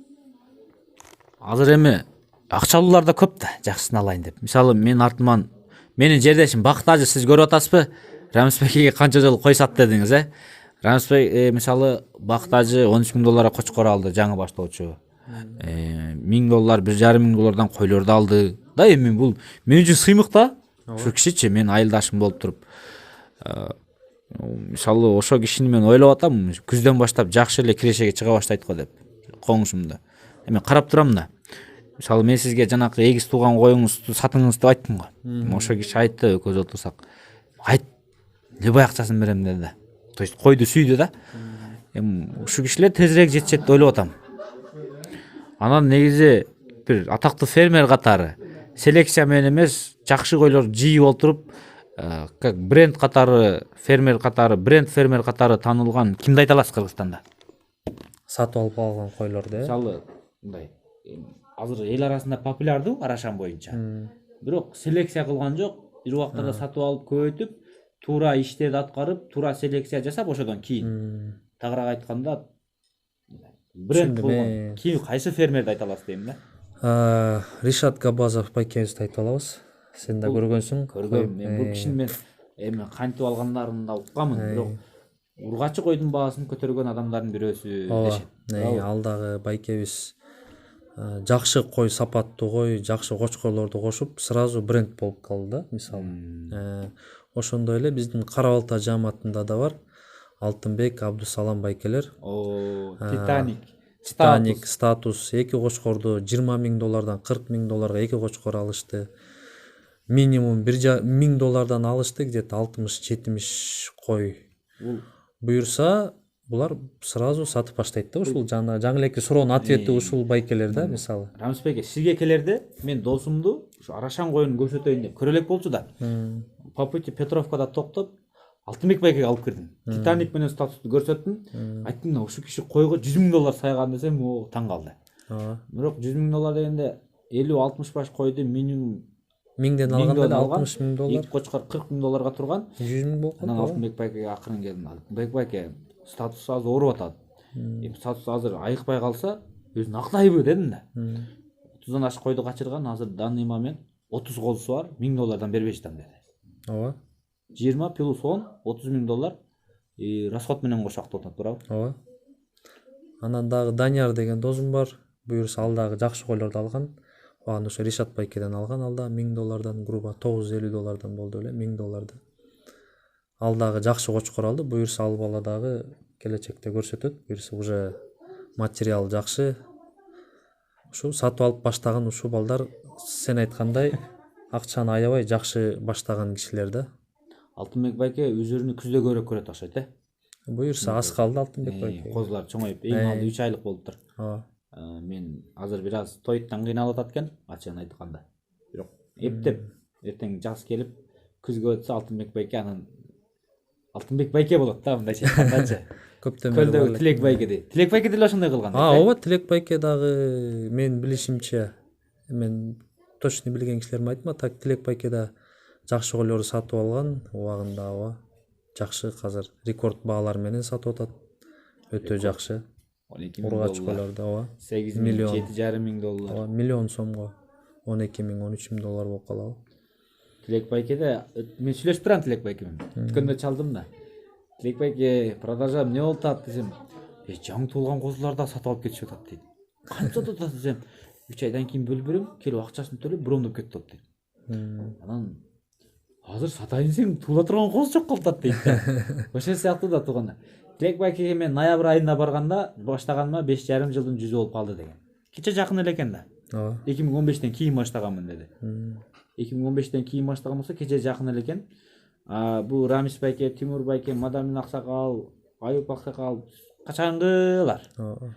азыр эми акчалуулар да көп да, жакшысын алайын деп. Мисалы мен артыман менин жердешим Бактажы, сиз көрүп атасызбы? Рамисбекке канча жыл кой сат дедиңиз, Рамисбек мисалы Бактажы $13,000 кочкор алды, жаңы баштоочу. $1000, $1,500 койлорду алды. Да эми бул мен үчүн сыймык да. Ошо кишичи мен айылдашым болуп туруп. Мисалы ошо кишини мен ойлоп атам, күздөн баштап жакшы эле кирешеге чыга баштайт го деп. Коңушумда. Эми карап турам да. Мисалы мен сизге жанакы эгиз тууган коюңузду сатыңыз деп айттым го. Ошо киши айтты, көз отурсак. Айт, любой акчасын берем деди. То есть койду сүйдү да. Эми ушул кишилер тезирээк жетишет деп ойлоп атам. Анан негизи бир атактуу фермер катары селекция менен эмес, жакшы койлор жийип отуруп, как бренд катары, фермер катары таанылган кимди айта аласыз Кыргызстанда? Сатып алып алган койлорду, Мисалы мындай, азыр эл арасында популярдуу Арашан боюнча. Бирок селекция кылган жок, бир убактарда сатып алып көбөйтүп, туура иштерди аткарып, туура селекция жасап, ошодон кийин тагыраак айтканда бренд болгон кийин кайсы фермерди айта аласыз дейм да? Ришат Габазов байкебизди айта алабыз. Сен да көргөнсүң. Көргөм. Мен бул кишини мен эми кантип алгандарын да укканмын, бирок ургачы койдун баасын көтөргөн адамдардын бирөөсү дешет. Ал дагы байкебиз жакшы кой, сапаттуу кой, жакшы кочкорлорду кошуп, сразу бренд болуп калды да, мисалы. Ошондой эле биздин Кара Балта жааматында да бар. Алтынбек, Абдусалам байкелер. Титаник. Титаник, статус эки кочкорду 20 000 доллардан 40 000 долларга эки кочкор алышты. Минимум 1 000 доллардан алышты, где-то 60-70 кой. Буюрса, булар сразу сатып баштайт да, ушул жаңы элеки суроонун ответи ушул байкелер да, мисалы. Рамис байке, сизге келерде мен досумду ушу Арашан коюнун көрсөтөйүн деп көрөлөк болчу да. По пути Петровкада токтоп Алтынбек байкеге алып кирдим. Титаник менен статусту көрсөттүм. Айттым да ушу киши койго 100 000 доллар сайган десем, о таң калды. Бирок 100 000 доллар дегенде 50-60 баш койду минимум 1000ден алганда 60 000 доллар. Эки кочкор 40 000 долларга турган. 100 000 болуп Анан Алтынбек байкеге акырын келдим. Алтынбек байке статус азыр ооруп атат. Статус азыр айыкпай калса, өзүн актайбы дедим да. 30дан ашык койду качырган, азыр данный момент 30 колусу бар, 1000 доллардан бербей жатам деди. Ооба. 20 плюс 10, 30 000 доллар расход менен кошо актап турабы? Ооба. Анан дагы Данияр деген досум бар. Буюрса ал дагы жакшы койлорду алган. Аны ошо Ришат байкеден алган, ал да 1000 доллардан, грубо 950 доллардан болду эле, 1000 долларда. Ал дагы жакшы кочкор алды. Буюрса ал бала дагы келечекте көрсөтөт. Буюрса уже материал жакшы. Ушу сатып алып баштаган ушул балдар сен айткандай акчаны аябай жакшы баштаган кишилер да. Алтынбек байке өзүрүнү күздө көрөк көрөт окшойт э. Буюрса аз калды Алтынбек байке. Козулар чоңоюп, эң алды 3 айлык болуптур. Ооба. Мен азыр бир аз тоyuттан кыйналып атат экен, ачыгын айтканда. Бирок эптеп эртең жаз келип күзгө өтсө Алтынбек байке анан Алтынбек байке болот да, мындайча айткандачы. Көптөн бери Көлдөгү Тилек байке. Тилек байке деле ошондой кылган. Ооба, Тилек байке дагы мен билишимче, мен точно билген кишилерим айтма, так Тилек байке да жакшы койлорду сатып алган, убагында ооба. Жакшы азыр рекорд баалар менен сатып атат. Өтө жакшы. 12 000 Ургач доллар. койлорду ооба. 8 миллион. 7,5 000 доллар. Ооба, миллион сомго 12 000, 13 000 доллар болуп калабы. Тилек байкеде мен сүйлөшүп турам Тилек байке менен. Өткөндө чалдым да. Тилек байке, продажа эмне болуп атат десем, жаңы туулган козуларды сатып алып кетишип атат дейт. Канча сатып атат десем, 3 айдан кийин бөлүп берем, келип акчасын төлөп бромдоп кетип атат дейт. Анан азыр сатайын десең туула турган коз жок калып атат дейт да. Ошол сыяктуу да тууганда. Тилек байкеге мен ноябрь айында барганда баштаганыма 5,5 жылдын жүзү болуп калды деген. Кече жакын эле экен да. Ооба. 2015тен кийин баштаганмын деди. 2015тен кийин баштаган болсо кече жакын эле экен. Бул Рамис байке, Тимур байке, Мадамин аксакал, Аюп аксакал качангылар. Ооба.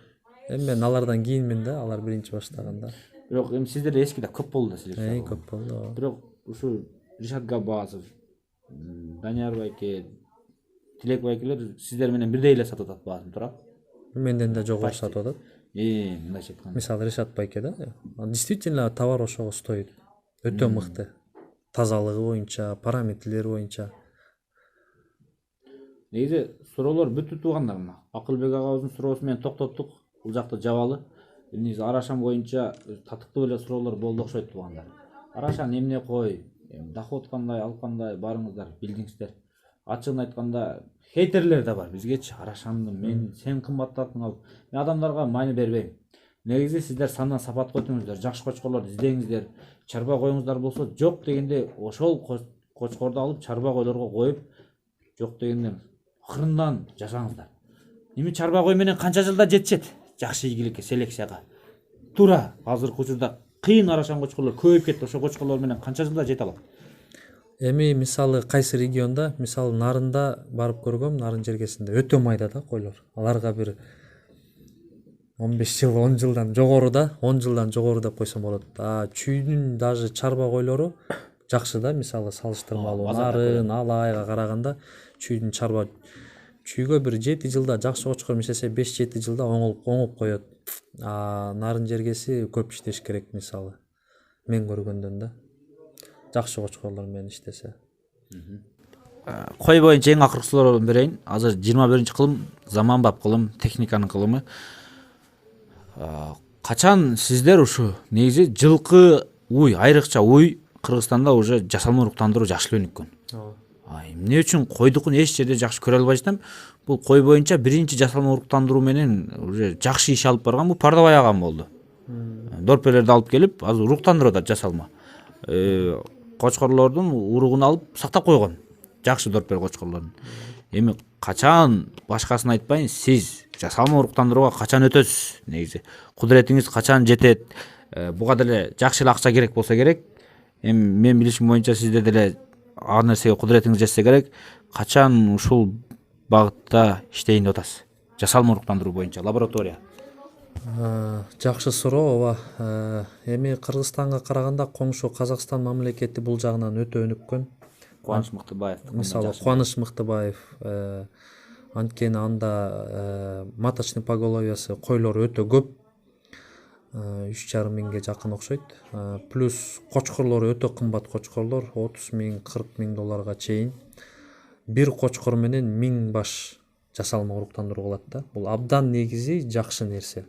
Эми мен алардан кийинмин да, алар биринчи баштаганда. Бирок эми сиздер эски да көп болду да силер. Көп болду. Бирок ушу Ришат Габбасов, Данияр байке, Тилек байкелер сиздер менен бирдей эле сатып атат баатын турат. Менден да жогору сатып атат. Мындайча айтканда. Мисалы Ришат байке да. Действительно товар ошого стоит. Өтө мыкты. Тазалыгы боюнча, параметрлери боюнча. Негизи суроолор бүттү туугандар мына. Акылбек агабыздын суроосу менен токтоттук. Бул жакта жабалы. Негизи Арашан боюнча татыктуу эле суроолор болду окшойт туугандар. Арашан эмне кой, доход кандай, алып кандай барыңыздар, билдиңиздер. Ачыгын айтканда хейтерлер да бар бизгечи. Арашанды мен сен кымбаттатың алып. Мен адамдарга маани бербейм. Негизи сиздер сандан сапат койдуңуздар, жакшы кочкорлорду издеңиздер. Чарба коюңуздар болсо жок дегенде ошол кочкорду алып чарба койлорго коюп, жок дегенде акырындан жашаңыздар. Эми чарба кой менен канча жылда жетишет жакшы ийгиликке, селекцияга. Туура азыркы учурда кыйын Арашан кочкорлор көбөйүп кетти. Ошол кочкорлор менен канча жылда жете алат? Эми мисалы кайсы регионда, мисалы Нарында барып көргөм, Нарын жергесинде өтө майда да койлор. Аларга бир 15 жыл, 10 жылдан жогору да, 10 жылдан жогору деп койсом болот. Чүйдүн даже чарба койлору жакшы да, мисалы салыштырмалуу Нарын, Алайга караганда чүйдүн чарба чүйгө бир 7 жылда жакшы кочкор мисесе 5-7 жылда оңоп коёт. Нарын жергеси көп иштеш керек мисалы. Мен көргөндөн да. Жакшы кочкорлор менен иштесе. Кой боюнча эң акыркы суроолорду берейин. Азыр 21-кылым заманбап кылым, техниканын кылымы. Качан сиздер ушу негизи жылкы уй, айрыкча уй Кыргызстанда уже жасалма уруктандыруу жакшы өнүккөн. Эмне үчүн койдукун эч жерде жакшы көрө албай жатам. Бул кой боюнча биринчи жасалма уруктандыруу менен уже жакшы иш алып барган бул Пардабай агам болду. Дорпелерди алып келип, азыр уруктандырып атат жасалма. Кочкорлордун уругун алып сактап койгон. Жакшы дорпел кочкорлордун. Эми качан башкасын айтпайын, сиз жасалма уруктандырууга качан өтөсүз негизи? Кудуретиңиз качан жетет? Буга деле жакшы эле акча керек болсо керек. Эми мен билишим боюнча сизде деле ар нерсеге кудуретиңиз жетсе керек. Качан ушул багытта иштейин деп атасыз? Жасалма уруктандыруу боюнча лаборатория. Жакшы суроо. Ооба. Эми Кыргызстанга караганда коңшу Казакстан мамлекети бул жагынан өтө өнүккөн. Кубаныч Мыктыбаев. Мисалы Кубаныч Мыктыбаев, анткени анда маточный поголовьясы койлор өтө көп. 3,5 миңге жакын окшойт. Плюс кочкорлор өтө кымбат кочкорлор, 30 миң, 40 миң долларга чейин. Бир кочкор менен 1000 баш жасалма уруктандыруу кылат да. Бул абдан негизи жакшы нерсе.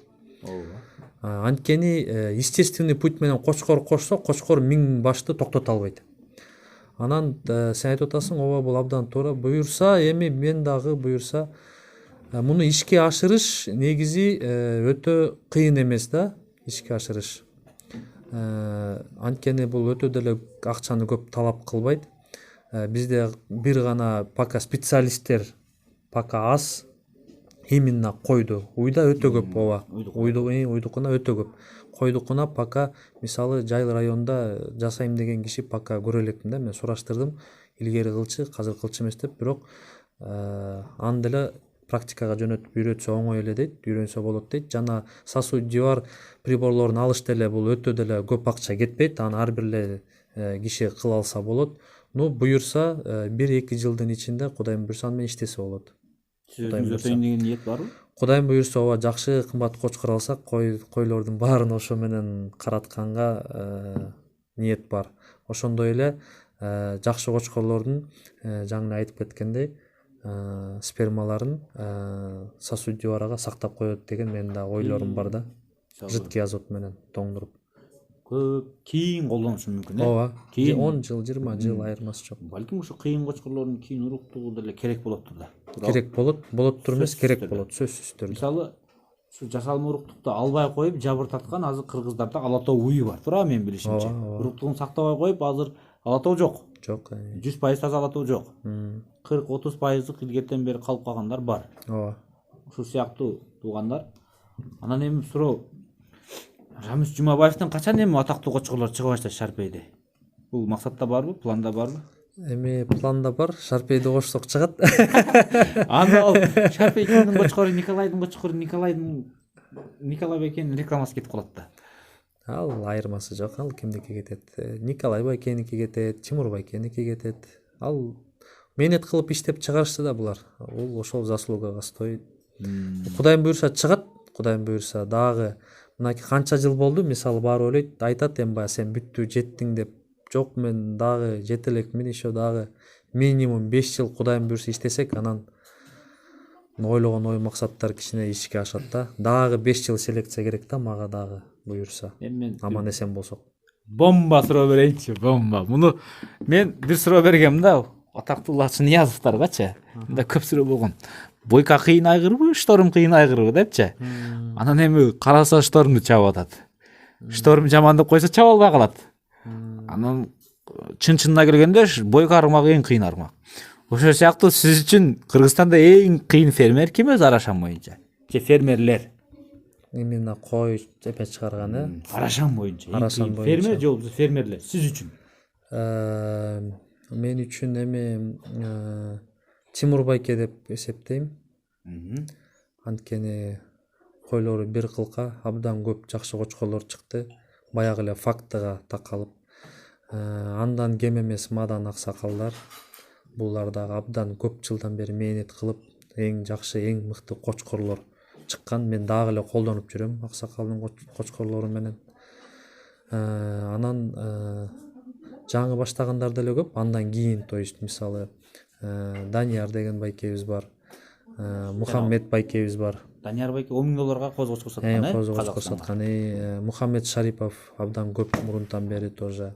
Анткени естественный путь менен кочкор кошсо, кочкор 1000 башты токтото албайт. Анан сен айтып атасың, ооба бул абдан туура. Буюрса, эми мен дагы буюрса муну ишке ашырыш негизи өтө кыйын эмес да, ишке ашырыш. Анткени бул өтө деле акчаны көп талап кылбайт. Бизде бир гана пока специалисттер пока аз. Именно койду. Уйда өтө көп, ооба. Уйдукуна өтө көп. Койдукуна пока мисалы Жайыл районунда жасайм деген киши пока көрө элекмин да. Мен сураштырдым. Илгери кылчы, азыр кылчы эмес деп, бирок аны деле практикага жөнөтүп үйрөтсө оңой эле дейт, үйрөнсө болот дейт. Жана сасуу дивар приборлорун алыш деле бул өтө деле көп акча кетпейт. Аны ар бир эле киши кыла алса болот. Буюрса 1-2 жылдын ичинде Кудайым буюрса аны менен иштесе болот. Сиздин өтөйүн деген ниет барбы? Кудайым буюрса ооба жакшы кымбат кочкор алсак, койлордун баарын ошо менен каратканга ниет бар. Ошондой эле жакшы кочкорлордун жаңы айтып кеткендей спермаларын сасуу диварга сактап коет деген менин да ойлорум бар да. Жидкий азот менен тоңдуруп. Көп кийин колдонушу мүмкүн, э? Ооба. 10 жыл, 20 жыл айырмасы жок. Балким ошо кыйын кочкорлордун кийин уруктугу деле керек болоттур да. Керек болот эмес, керек болот, сөзсүз түрдө. Мисалы, ушу жасалма уруктукту албай коюп жабыртаткан азыр кыргыздарда алатоо ую бар, туура менин билишимче. Уруктугун сактабай коюп азыр алатоо жок. Жок. 100% таза алатоо жок. 40-30% илгертен бери калып калгандар бар. Ооба. Ушул сыяктуу туугандар. Анан эми суроо, Рамис Жумабаевден качан эми атактуу кочкорлор чыга баштады Шарпейде? Бул максатта барбы, планда барбы? Эми планда бар, Шарпейди кошсок чыгат. Аны ал Шарпейдин кочкору, Николайдын кочкору, Николай Байкенин рекламасы кетип калат да. Ал айырмасы жок, ал кимдики кетет? Николай Байкеники кетет, Тимур Байкеники кетет. Ал мээнет кылып иштеп чыгарышты да булар. Ол ошол заслугага стоит. Кудайым буюрса чыгат, Кудайым буюрса дагы мынакей канча жыл болду, мисалы баары ойлойт, айтат эми баягы сен бүттү, жеттиң деп. Жок, мен дагы жете элекмин, еще дагы минимум 5 жыл Кудайым буюрса иштесек, анан ойлогон ой максаттар кичине ишке ашат да. Дагы 5 жыл селекция керек да мага дагы буюрса. Эми Аман эсен болсок. Бомба суроо берейинчи, бомба. Муну мен бир суроо бергем да, атактуу Лачын Ниязовдоргачы. Мында көп суроо болгон. Бойка кыйын айгырбы, Шторм кыйын айгырбы депчи. Анан эми караса Штормду чабып атат. Шторм жаман деп койсо чаба албай калат. Анан чын-чынына келгенде Бойка аргымак эң кыйын аргымак. Ошол сыяктуу сиз үчүн Кыргызстанда эң кыйын фермер ким өзү Арашан боюнча? Же фермерлер? Именно кой эпе чыгарган, Арашан боюнча. Арашан боюнча. Фермер же болбосо фермерлер сиз үчүн? Мен үчүн эми Тимур Байке деп эсептейм. Анткени койлору бир кылка абдан көп жакшы кочкорлор чыкты. Баягы эле фактыга такалып. Андан кем эмес Мадан аксакалдар. Булар дагы абдан көп жылдан бери мээнет кылып, эң жакшы, эң мыкты кочкорлор чыккан. Мен дагы эле колдонуп жүрөм аксакалдын кочкорлору менен. Анан жаңы баштагандар деле көп. Андан кийин, то есть мисалы Данияр деген байкебиз бар. Мухаммед байкебиз бар. Данияр байке 10 000 долларга коз кочкор саткан, Коз кочкор саткан. Мухаммед Шарипов абдан көп мурунтан бери тоже.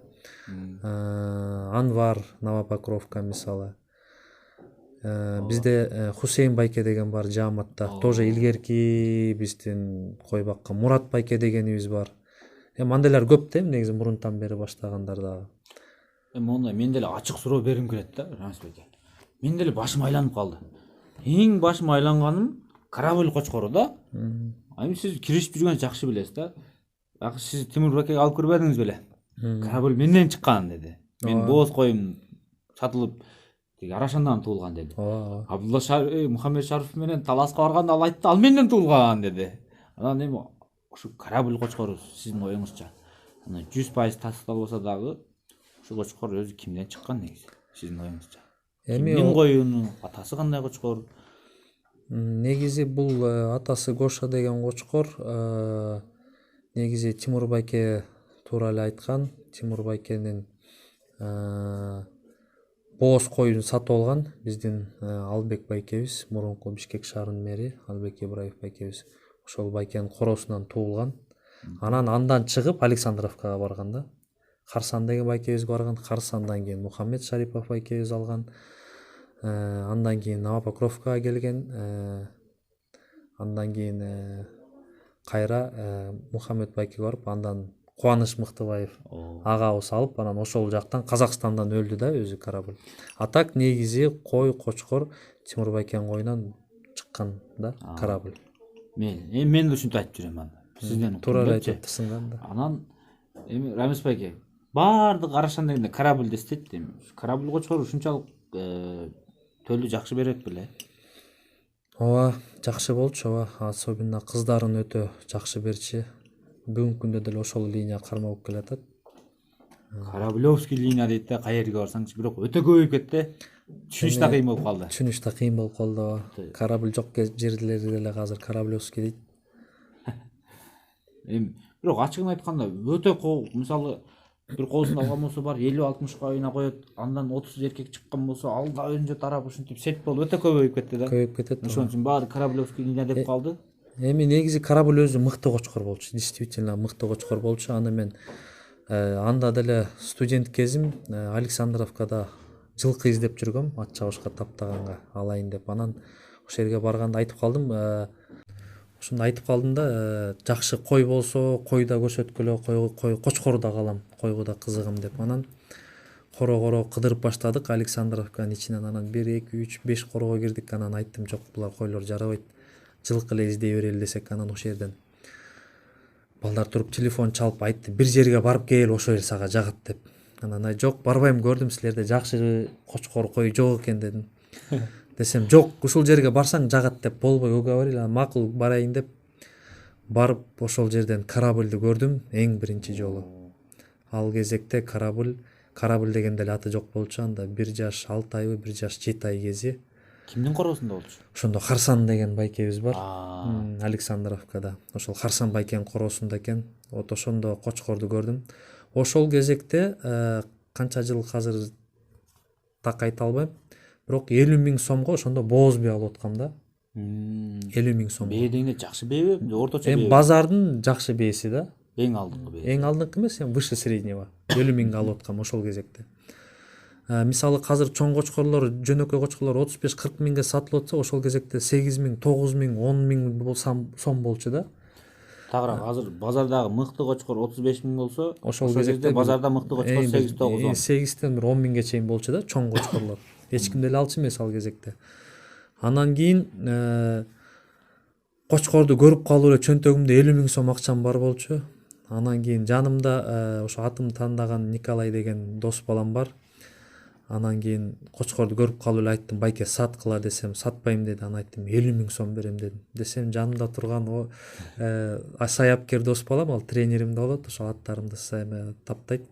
Анвар Новопокровка мисалы. Бизде Хусейн байке деген бар Жааматта. Тоже илгерки биздин кой баккан Мурат байке дегенибиз бар. Манделер көп да, негизи мурунтан бери баштагандар дагы. Мондай мен деле ачык суроо бергим келет да, Рамис байке. Мен деле башым айланып калды. Эң башым айланганым корабль кочкору да. Эми сиз киришип жүргөн жакшы билесиз да. Бак сиз Тимур Бакеге алып көрбөдүңүз беле? Корабль менден чыккан деди. Мен бооз коюм сатылып тиги Арашандан туулган деди. Абдулла Мухаммед Шариф менен таласка барганда ал айтты, ал менден туулган деди. Анан эми ушу корабль кочкору сиздин оюңузча 100% тасталбаса дагы ушу кочкор өзү кимден чыккан негизи сиздин оюңузча? Кимдин коюну, атасы кандай кочкор? Негизи бул атасы Гоша деген кочкор негизи Тимур Байке туура эле айткан. Тимур Байкенин бооз коюн сатып алган биздин Албек байкебиз, мурунку Бишкек шаарынын мэри Албек Ибраев байкебиз ошол байкенин коросунан туулган. Андан чыгып Александровкага барган да. Харсан деген байкебизге барган. Харсандан кийин Мухаммед Шарипов байкебиз алган. Андан кийин Новопокровкага келген. Андан кийин кайра Мухаммед байкеге барып, андан Кубаныч Мыктыбаев агабыз алып, анан ошол жактан Казакстандан өлдү да өзү корабль. А так негизи кой кочкор Тимур Байкенин коюнан чыккан да корабль. Мен ушинтип айтып жүрөм аны. Сизден туура эле айтып атасың да. Анан эми Рамис байке баардык Арашан дегенде корабль дестет. Корабль кочкор ушунчалык төлү жакшы берет беле? Ооба, жакшы болчу, ооба. Особенно кыздарын өтө жакшы берчи. Бүгүнкү күндө деле ошол линия карма болуп келатат. Кораблевский линия дейт да, каерге барсаңчы, бирок өтө көбөйүп кетти. Түшүнүш да кыйын болуп калды. Түшүнүш да кыйын болуп калды. Корабль жок жерлерде деле азыр Кораблевский дейт. Бирок ачыгын айтканда өтө мисалы бир колусунда алган болсо бар 50-60 айына коет, андан 30 эркек чыккан болсо ал да өзүнчө тарап ушинтип сет болуп өтө көбөйүп кетти да. Көбөйүп кетет. Ошон үчүн баары Кораблевский линия деп калды. Эми негизи корабль өзү мыкты кочкор болчу, действительно мыкты кочкор болчу. Аны мен анда деле студент кезим Александровкада жылкы издеп жүргөм, ат чабышка таптаганга алайын деп. Анан ошол жерге барганда айтып калдым, ошондо айтып калдым да, жакшы кой болсо койда көрсөткүлө, кочкор да калам, койго да кызыгам деп. Анан коро кыдырып баштадык Александровканын ичинен. Анан 1 2 3 5 корого кирдик. Анан айттым, жок булар койлор жарабайт, жылкы эле издей берели десек. Анан ошол жерден балдар туруп телефон чалып айтты, бир жерге барып кел, ошол жер сага жагат деп. Анан жок, барбайм, көрдүм силерде жакшы кочкор кой жок экен дедим. Десем, жок, ушул жерге барсаң жагат деп, болбой уговорили. Макул, барайын деп барып ошол жерден корабльды көрдүм эң биринчи жолу. Ал кезекте корабль деген деле аты жок болчу. Анда 1 жаш 6 айбы, 1 жаш 7 ай кези. Кимдин коросунда болчу? Ошондо Харсан деген байкебиз бар. Александровкада. Ошол Харсан байкенин коросунда экен. Вот ошондо кочкорду көрдүм. Ошол кезекте канча жыл азыр так айта албайм. Бирок 50 000 сомго ошондо бооз бий алып аткам да. 50 000 сом. Бээ дегенде жакшы бээби, орточо бээби? Эми базардын жакшы бээси да. Эң алдыңкы бээ. Эң алдыңкы эмес, выше среднего. 50 000 алып аткам ошол кезекте. Мисалы азыр чоң кочкорлор, жөнөкөй кочкорлор 35-40 000ге сатылып атса, ошол кезекте 8 000, 9 000, 10 000 сом болчу да. Тагыраак азыр базардагы мыкты кочкор 35 000 болсо, ошол кезекте базарда мыкты кочкор 8-9 8тен 10 000ге чейин болчу да, чоң кочкорлор. Эч ким деле алчу эмес ал кезекте. Анан кийин кочкорду көрүп калып эле чөнтөгүмдө 50 000 сом акчам бар болчу. Анан кийин жанымда ошо атымды тандаган Николай деген дос балам бар. Анан кийин кочкорду көрүп калып эле айттым, байке саткыла десем, сатпайм деди. Анан айттым, 50 000 сом берем дедим. Десем, жанымда турган саяпкер дос балам, ал тренерим да болот, ошо аттарымды таптайт.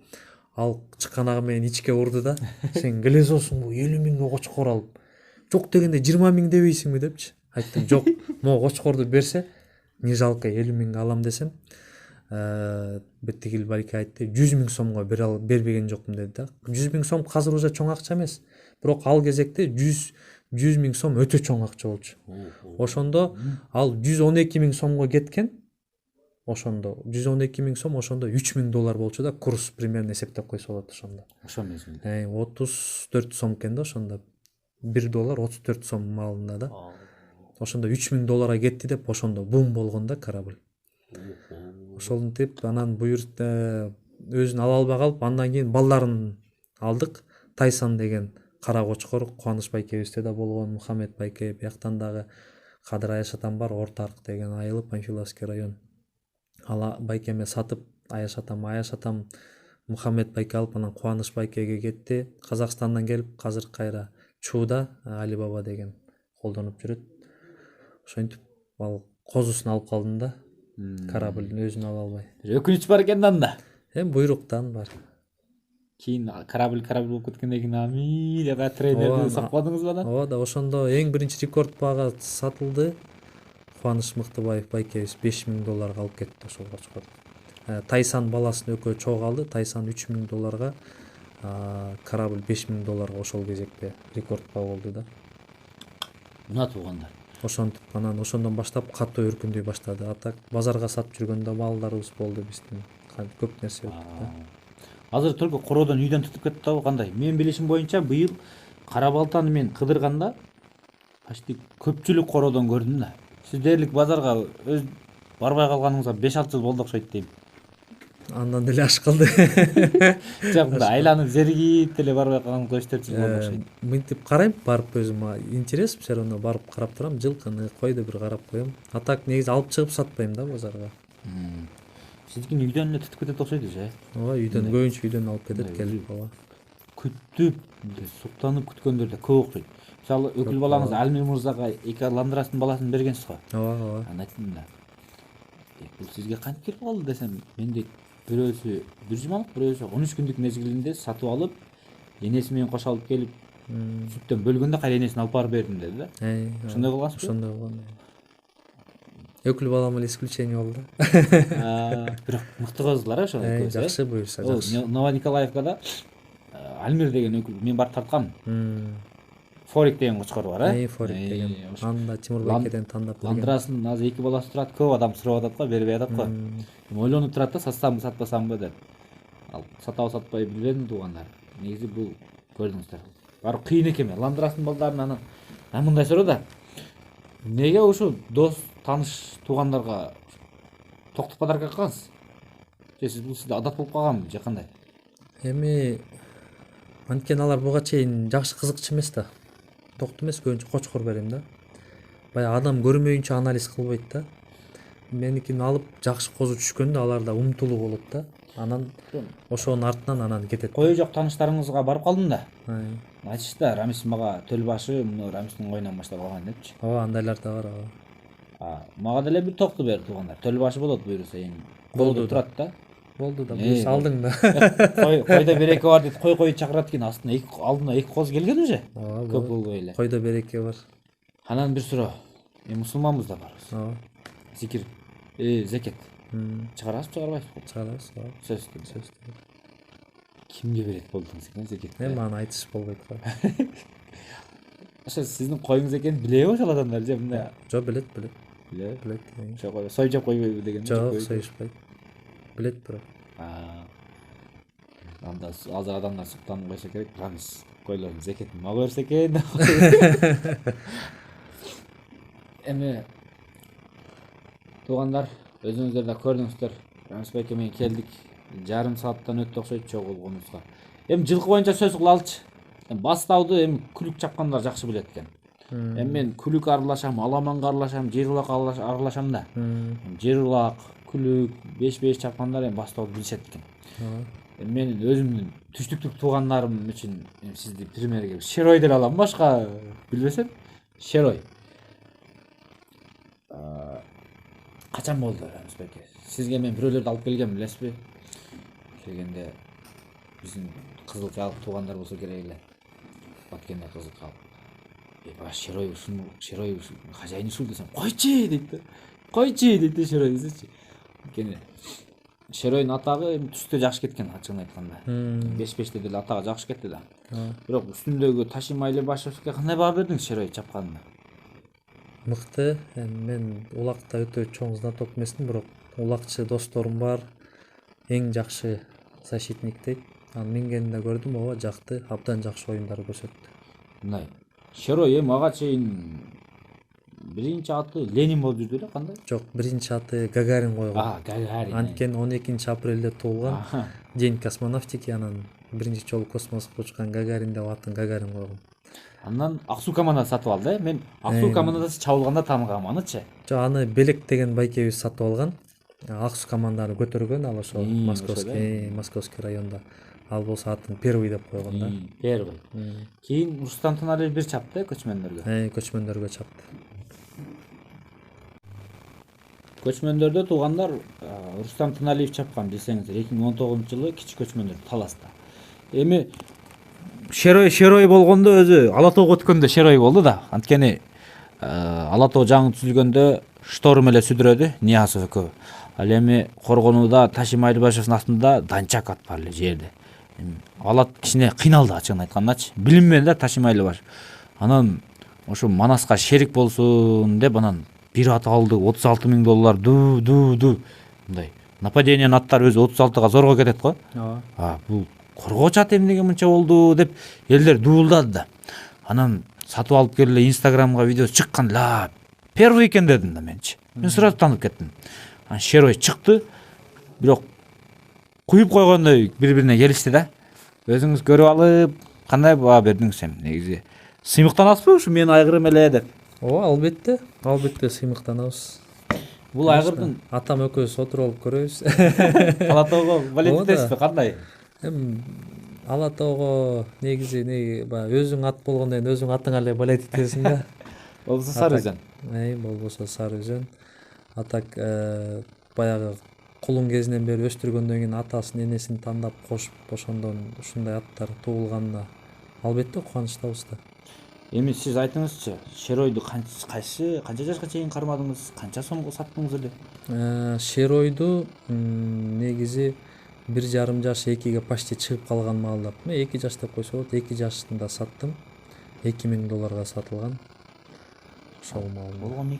Ал чыканагы менен ичке урду да, сен келесиңби 50 000ге кочкор алып, жок дегенде 20 000 дебейсиңби депчи. Айттым, жок, могу кочкорду берсе, не жалко 50 000 алам десем, беттигил байке айтты, 100 000 сомго бербеген жокмун деди да. 100 000 сом азыр уже чоң акча эмес, бирок ал кезекте 100 000 сом өтө чоң акча болчу. Ошондо ал 112 000 сомго кеткен. Ошондо 112 000 сом, ошондо 3 000 доллар болчу да, курс примерно эсептеп койсо болот ошондо. Ошо мезгилде 34 сом экен да ошондо. 1 доллар 34 сом малында да. Ошондо 3 000 долларга кетти деп, ошондо бум болгон да корабль. Ошентип анан буйрут өзүн ала албай калып, андан кийин балдарын алдык. Тайсан деген кара кочкор Кубаныч байкебизде да болгон, Мухаммед байке, бияктан дагы Кадыр Аяш атам бар, Орто Арк деген айыл, Панфиловский район. Ала байкеме сатып, Аяш атам Мухаммед байке алып, анан Кубаныч байкеге кетти. Казакстандан келип, азыр кайра Чууда Али Баба деген колдонуп жүрөт. Ошентип ал козусун алып калдым да. Кораблдин өзүн ала албай. Өкүнүч бар экен анда. Буйруктан бар. Кийин корабль болуп кеткенден кийин Амилияга трейнерди сакпадыңызбы анан? Ооба да, ошондо эң биринчи рекорд баага сатылды. Кубаныч Мыктыбаев байкебиз $5000 алып кетти ошол кочкорду. Тайсан баласын экөө чогуу алды. Тайсан $3000, корабль $5000 ошол кезекте рекордка болду да. Мына туугандар. Ошентип анан ошондон баштап катуу өркүндөй баштады. А так базарга сатып жүргөндө балдарыбыз болду биздин. Көп нерсе өттү да. Азыр только короодон үйдөн тутуп кетти да кандай? Мен билишим боюнча быйыл кара балтаны мен кыдырганда почти көпчүлүк короодон көрдүм да. Сиз дээрлик базарга өз барбай калганыңызга 5-6 жыл болду окшойт дейм. Андан деле ашкалды. Жок, мында айланып зеригип деле барбай калган 3-4 жыл болду окшойт. Мынтип карайм, барып өзүм интерес, все равно барып карап турам, жылкыны, койду бир карап коем. А так негизи алып чыгып сатпайм да базарга. Сиздикин үйдөн эле тутуп кетет окшойт же. Ооба, үйдөн көбүнчө үйдөн алып кетет келип, ооба. Күтүп, суктанып күткөндөр да көп окшойт. Мисалы, өкүл балаңыз Алмир мырзага эки Ландрастын баласын бергенсиз го. Ооба. Анан айттым да. Бул сизге кантип келип калды десем, менде бирөөсү 1 жумалык, бирөөсү 13 күндүк мезгилинде сатып алып, энеси менен кош алып келип, сүттөн бөлгөндө кайра энесин алып барып бердим деди да. Ошондой кылгансыз? Ошондой кылган. Өкүл балам эле исключение болду. Бирок мыкты кызлар ошо экөөсү. Жакшы буюрса жакшы. Новониколаевкада Алмир деген өкүл мен барып тарткам. Форик деген кочкор бар, Форик деген. Анда Тимур байкеден тандап берген. Ландрастын азыр 2 баласы турат, көп адам сурап атат го, бербей атат го. Ойлонуп турат да, сатсамбы, сатпасамбы деп. Ал сатабы сатпай билбедим туугандар. Негизи бул көрдүңүздөр. Барып кыйын экен. Ландрастын балдарын анан мындай суроо да. Неге ушу дос, таныш туугандарга токтоп подарка кылгансыз? Же сиз бул сизде адат болуп калганбы, же кандай? Эми анткени алар буга чейин жакшы кызыкчу эмес да. Токту эмес, көбүнчө кочкор берем да. Баягы адам көрмөйүнчө анализ кылбайт да. Меникин алып жакшы козу түшкөндө алар да умтулуу болот да. Анан ошонун артынан анан кетет. Кое жок таныштарыңызга барып калдым да. Айтышты да, Рамис мага Төлбашы муну Рамистин коюнан баштап алган депчи. Ооба, андайлар да бар, ооба. Мага деле бир токту бер туугандар. Төлбашы болот буюрса эми. Болду турат да. Болду да, буюрса алдың да. Койдо береке бар дейт, кой чакырат экен, астына алдына 2 коз келген уже. Көп болбой эле. Койдо береке бар. Анан бир суроо. Мусулманбыз да барбыз. Ооба. Зикир, зекет. Чыгарасызбы, чыгарбайсызбы? Чыгарабыз, ооба. Сөз. Кимге берет болдуңуз экен зекет? Эми аны айтыш болбойт го. Ошо сиздин коюңуз экенин билеби ошол адамдар же мындай? Жок, билет. Билет. Ошо союп жеп койбойбу деген. Жок, союшпайт. Билет бирок. Анда азыр адамдар суктанып койсо керек. Рамис койлордун зекетин мага берсе экен. Эми туугандар, өзүңүздөр да көрдүңүздөр. Рамис байке менен келдик. Жарым сааттан өттү окшойт чогулгонубузга. Эми жылкы боюнча сөз кылалычы. Бастауды эми күлүк чапкандар жакшы билет экен. Эми мен күлүк аралашам, аламанга аралашам, жер улак аралашам да. Жер улак, күлүк, 5-5 чапкандар эми бастауды билишет экен. Мен өзүмдүн түштүктүк туугандарым үчүн сизди примерге Шерой деп алам, башка билбесем. Шерой. Качан болду Рамис байке? Сизге мен бирөөлөрдү алып келгем, билесизби? Келгенде биздин кызыл жаалык туугандар болсо керек эле. Баткенде кызыл калып. Баш Шерой хожайын ушул десем, койчу дейт да. Койчу дейт да Шерой десечи. Кene Шеройдун атагы түстө жакшы кеткен, ачыгын айтканда. 5-5те деле атага жакшы кетти да. Бирок үстүндөгү Ташим Айлебашевке кандай баа бердиңиз Шерой чапканына? Мыкты. Мен улакта өтө чоң знаток эмесмин, бирок улакчы досторум бар. Эң жакшы защитник дейт. Анын мингенде көрдүм, ооба жакты, абдан жакшы оюндар көрсөттү. Мындай. Шерой мага чейин биринчи аты Ленин болуп жүрдү эле, кандай? Жок, биринчи аты Гагарин койгон. Гагарин. Анткени 12 апрелде туулган. День космонавтики, анан биринчи жолу космоско учкан Гагарин деп атын Гагарин койгон. Андан ак суу командасы сатып алды. Мен ак суу командасы чабылганда таныгам анычы. Жо аны Белек деген байкебиз сатып алган. Ак суу команданы көтөргөн ал ошо Московский районда. Ал болсо атын Первый деп койгон да. Первый. Кийин Рустам Туналиев бир чапты көчмөндөргө. Көчмөндөргө чапты. Көчмөндөрдө туугандар Рустам Туналиев чапкан билсеңиздер 2019-жылы кичи көчмөндөр Таласта. Эми Шерой болгондо өзү Ала Тоого өткөндө Шерой болду да. Анткени Ала Тоо жаңы түзүлгөндө Шторм эле сүдүрөдү Ниязов экөө. Ал эми коргонууда Ташим Айылбашевдин астында Данчак ат бар эле жерде. Алат кичине кыйналды ачыгын айткандачы. Билинбеді да Ташим Айылбаш. Анан ошо Манаска шерик болсун деп анан бир ат алды, $36,000 ду мындай. Нападениянын аттары өзү 36-га зорго кетет го. Бул коргоочу ат эмнеге мынча болду деп элдер дуулдады да. Анан сатып алып келе Инстаграмга видео чыккан. Ла, первый экен дедим да менчи. Мен сразу таанып кеттим. Анан Шерой чыкты. Бирок куюп койгондой бири-бирине келишти да. Өзүңүз көрүп алып, кандай баа бердиңиз эми негизи? Сыймыктанасызбы ушу мен айгырым эле деп? Ооба, албетте сыймыктанабыз. Бул айгырдын атам экөөбүз отуруп алып көрөбүз. Ала Тоого балет этесизби, кандай? Ала Тоого негизи баягы өзүң ат болгондон кийин өзүң атыңа эле балет этесиң да. Болбосо Сары Өзөн. Болбосо Сары Өзөн. Атак баягы кулун кезинен бери өстүргөндөн кийин атасын, энесин тандап кошуп ошондон ушундай аттар туулганына албетте кубанычтабыз да. Эми сиз айтыңызчы, Шеройду канча жашка чейин кармадыңыз, канча сомго саттыңыз эле? Шеройду негизи 1,5 жаш 2ге почти чыгып калган маалда. Мен 2 жаш деп койсо болот, 2 жашында саттым. $2,000 сатылган. Ошол маалда. Болгон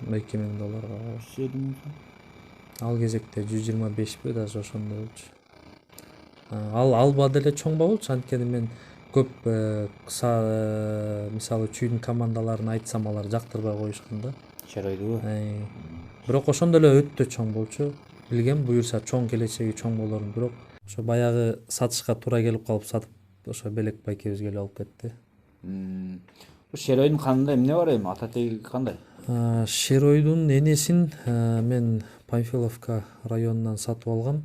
$2,000. Ал кезекте 125 даже ошондой болчу. Ал албады эле чоң болчу, анткени мен көп мисалы чүйдүн командаларын айтсам алар жактырбай коюшкан да. Шеройду. Бирок ошондо эле өтө чоң болчу. Билгем буюрса чоң келечеги чоң болорун, бирок ошо баягы сатышка туура келип калып сатып ошо Белек байкебизге эле алып кетти. Шеройдун канында эмне бар эми? Ата теги кандай? Шеройдун энесин мен Панфиловка районунан сатып алгам.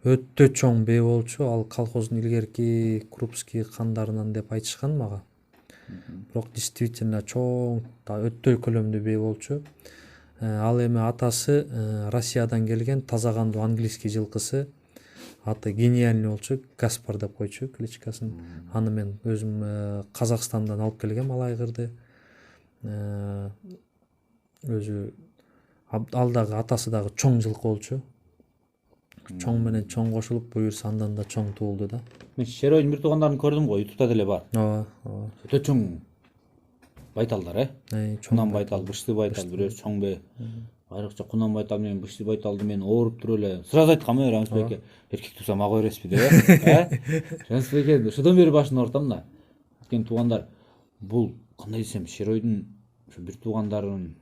Өтө чоң бээ болчу. Ал колхоздун илгерки Крупский кандарынан деп айтышкан мага. Бирок действительно чоң, өтө көлөмдүү бээ болчу. Ал эми атасы Россиядан келген таза кандуу английский жылкысы. Аты гениальный болчу, Гаспар деп койчу кличкасын. Аны мен өзүм Казакстандан алып келгем ал айгырды. Өзү ал дагы атасы дагы чоң жылкы болчу. Чоң менен чоң кошулуп буюрса андан да чоң туулду да. Мен Шеройдун бир туугандарын көрдүм го, YouTube'да деле бар. Ооба. Өтө чоң байталдар, Кунан байтал, Бышты байтал, бирөөсү чоң бээ. Айрыкча Кунан байтал менен Бышты байталды мен ооруп туруп эле сразу айткам, Рамысбекке, эркек туса мага бересизби деп, Рамысбекке ошодон бери башын оорутам да. Анткени туугандар бул кандай десем, Шеройдун ушу бир туугандарын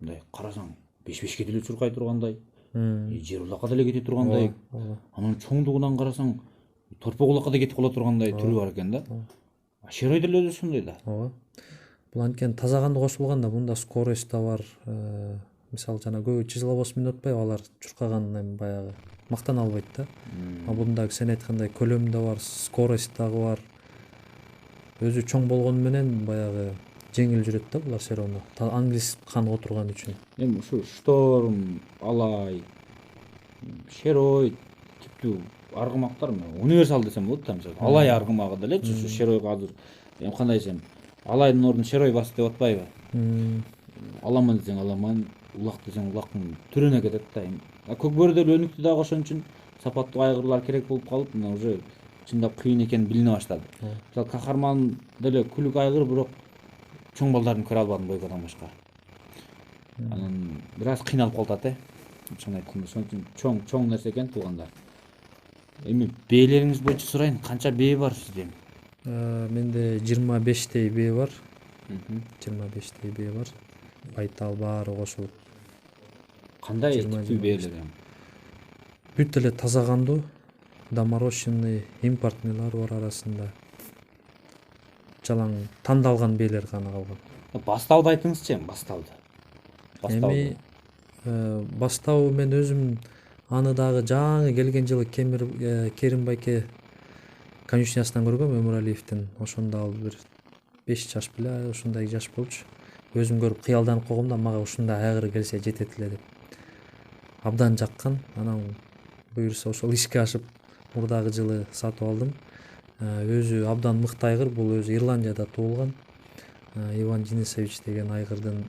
мындай карасаң 5-5ке деле чуркай тургандай, жер улакка деле кете тургандай, анын чоңдугунан карасаң торпок улакка да кетип кала тургандай түрү бар экен да. Шерой деле өзү ошондой да. Ооба. Бул анткени таза канды кошулганда мында скорость да бар. Мисалы жана көбү числовоз менен өтпөй алар чуркаганын эми баягы мактана албайт да. Бундагы сен айткандай көлөм да бар, скорость дагы бар. Өзү чоң болгону менен баягы жеңил жүрөт да булар серону. Англис кан отурган үчүн. Эми ушу Шторм, Алай, Шерой типтүү аргымактар универсал десем болот да. Мисалы Алай аргымагы делечи ушу Шеройго азыр эми кандай десем, Алайдын ордун Шерой басты деп атпайбы? Аламан десең аламан, улак десең улактын түрүнө кетет да. Көкбөрү деле өнүктү дагы ошон үчүн сапаттуу айгырлар керек болуп калып, мына уже чындап кыйын экени билине баштады. Мисалы Кахарман деле күлүк айгыр, бирок чоң балдарын көрө албадым бойкадан башка. Анан бир аз кыйналып калып атат, чын айтканда. Ошон үчүн чоң нерсе экен туугандар. Эми бээлериңиз боюнча сурайын, канча бээ бар сизде? Менде 25 бээ бар. 25 бээ бар. Байтал баары кошулуп. Кандай типтүү бээлер? Бүт эле таза кандуу, доморощенный, импортныйлар бар арасында. жалаң тандалган бээлер гана калган. Бастауды айтыңызчы эми, бастауды. Эми бастау мен өзүм аны дагы жаңы келген жылы Керим байке конюшнясынан көргөм, Өмүралиевдин. Ошондо ал бир 5 жаш беле ушундай жаш болчу. Өзүм көрүп кыялданып койгом да, мага ушундай айгыр келсе жетет эле деп. Абдан жаккан. Анан буюрса ошол ишке ашып мурдагы жылы сатып алдым. Өзү абдан мыкты айгыр, бул өзү Ирландияда туулган. Иван Денисович деген айгырдын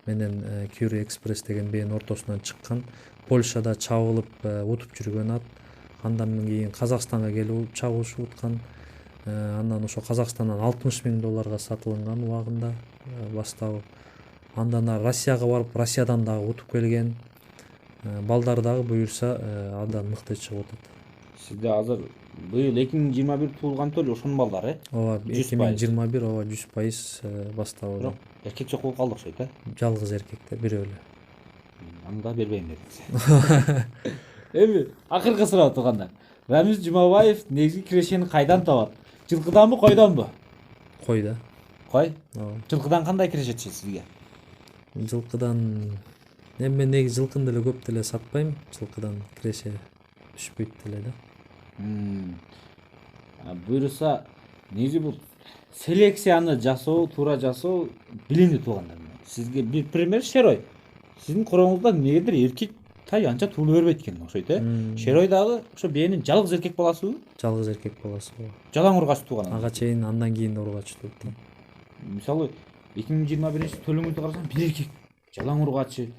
менен Кюри Экспресс деген бээнин ортосунан чыккан. Польшада чабылып утуп жүргөн ат. Андан кийин Казакстанга келип чабылышып уткан. Андан ошо Казакстандан $60,000 сатылынган убагында бастабы. Андан Россияга барып, Россиядан дагы утуп келген. Балдар дагы буюрса абдан мыкты чыгып атат. Сизде азыр быйыл 2021 туулган төлө ошонун балдары, Ооба, 2021 ооба 100% бастабы. Бирок эркек жок болуп калды окшойт, Жалгыз эркекте бирөө эле. Аны да бербейм дедиңиз. Эми акыркы суроо туугандар. Рамиз Жумабаев негизги кирешени кайдан табат? Жылкыданбы, койдонбу? Кой да. Кой? Ооба. Жылкыдан кандай кирешет сизге? Жылкыдан мен негизи жылкыны деле көп деле сатпайм. Жылкыдан киреше түшпөйт деле да. Буюрса, негизи бул селекцияны жасоо, туура жасоо билинип туугандар. Сизге бир пример Шерой. Сиздин короңузда эмнегедир эркек тай анча туулу бербейт экен окшойт, Шерой дагы ошо бээнин жалгыз эркек баласыбы? Жалгыз эркек баласы. Жалаң ургач тууган. Ага чейин андан кийин да ургач туупту. Мисалы 2021 төлөңүздү карасам бир эркек жалаң ургачы,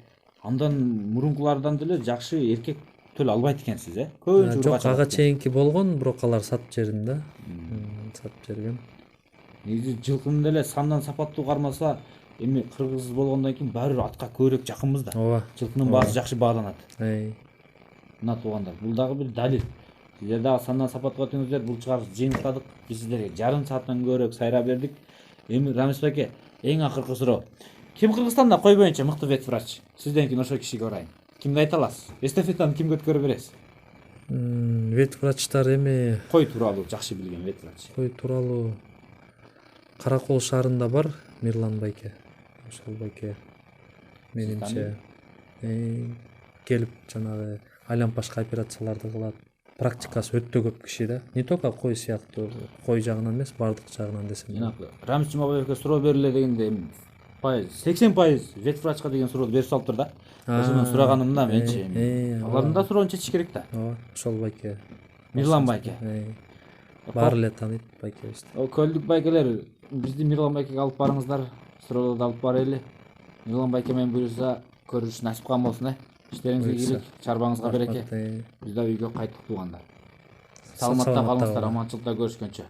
андан мурункулардан деле жакшы эркек төлө албайт экенсиз, Көбүнчө Жок, ага чейинки болгон, бирок алар сатып жердин да. Сатып жерген. Негизи жылкыны деле сандан сапаттуу кармаса, эми кыргыз болгондон кийин баары бир атка көбүрөөк жакынбыз да. Ооба. Жылкынын баасы жакшы бааланат. Мына туугандар. Бул дагы бир далил. Сиздер дагы сандан сапаттуу өтүңүздөр, бул чыгар жыйынтыктадык. Биз сиздерге жарым сааттан көбүрөөк сайра бердик. Эми Рамиз байке, эң акыркы суроо. Ким Кыргызстанда кой боюнча мыкты ветврач? Сизден кийин ошол кишиге урайын. Кимди айта аласыз? Эстафетаны кимге өткөрүп бересиз? Ветврачтар эми Кой тууралуу жакшы билген ветврач. кой тууралуу Каракол шаарында бар Мирлан байке. Ошол байке менимче келип жанагы айланпашка операцияларды кылат. Практикасы өтө көп киши да. Не только кой сыяктуу, кой жагынан эмес, бардык жагынан десем. Рамиз Жумабаевке суроо бериле дегенде эми 80% ветврачка деген суроону берип салыптыр да. Ошондон сураганымда менчи. Алардын да суроонун чечиш керек да. Ооба, ошол байке. Мирлан байке. Баары эле тааныйт байкебизди. Көлдүк байкелер, бизди Мирлан байкеге алып барыңыздар. Суроолорду алып барайлы. Мирлан байке менен буюрса көрүш насип кылган болсун, Иштериңизге ийгилик, чарбаңызга береке. Биз да үйгө кайттык туугандар. Саламатта калыңыздар, аманчылыкта көрүшкөнчө.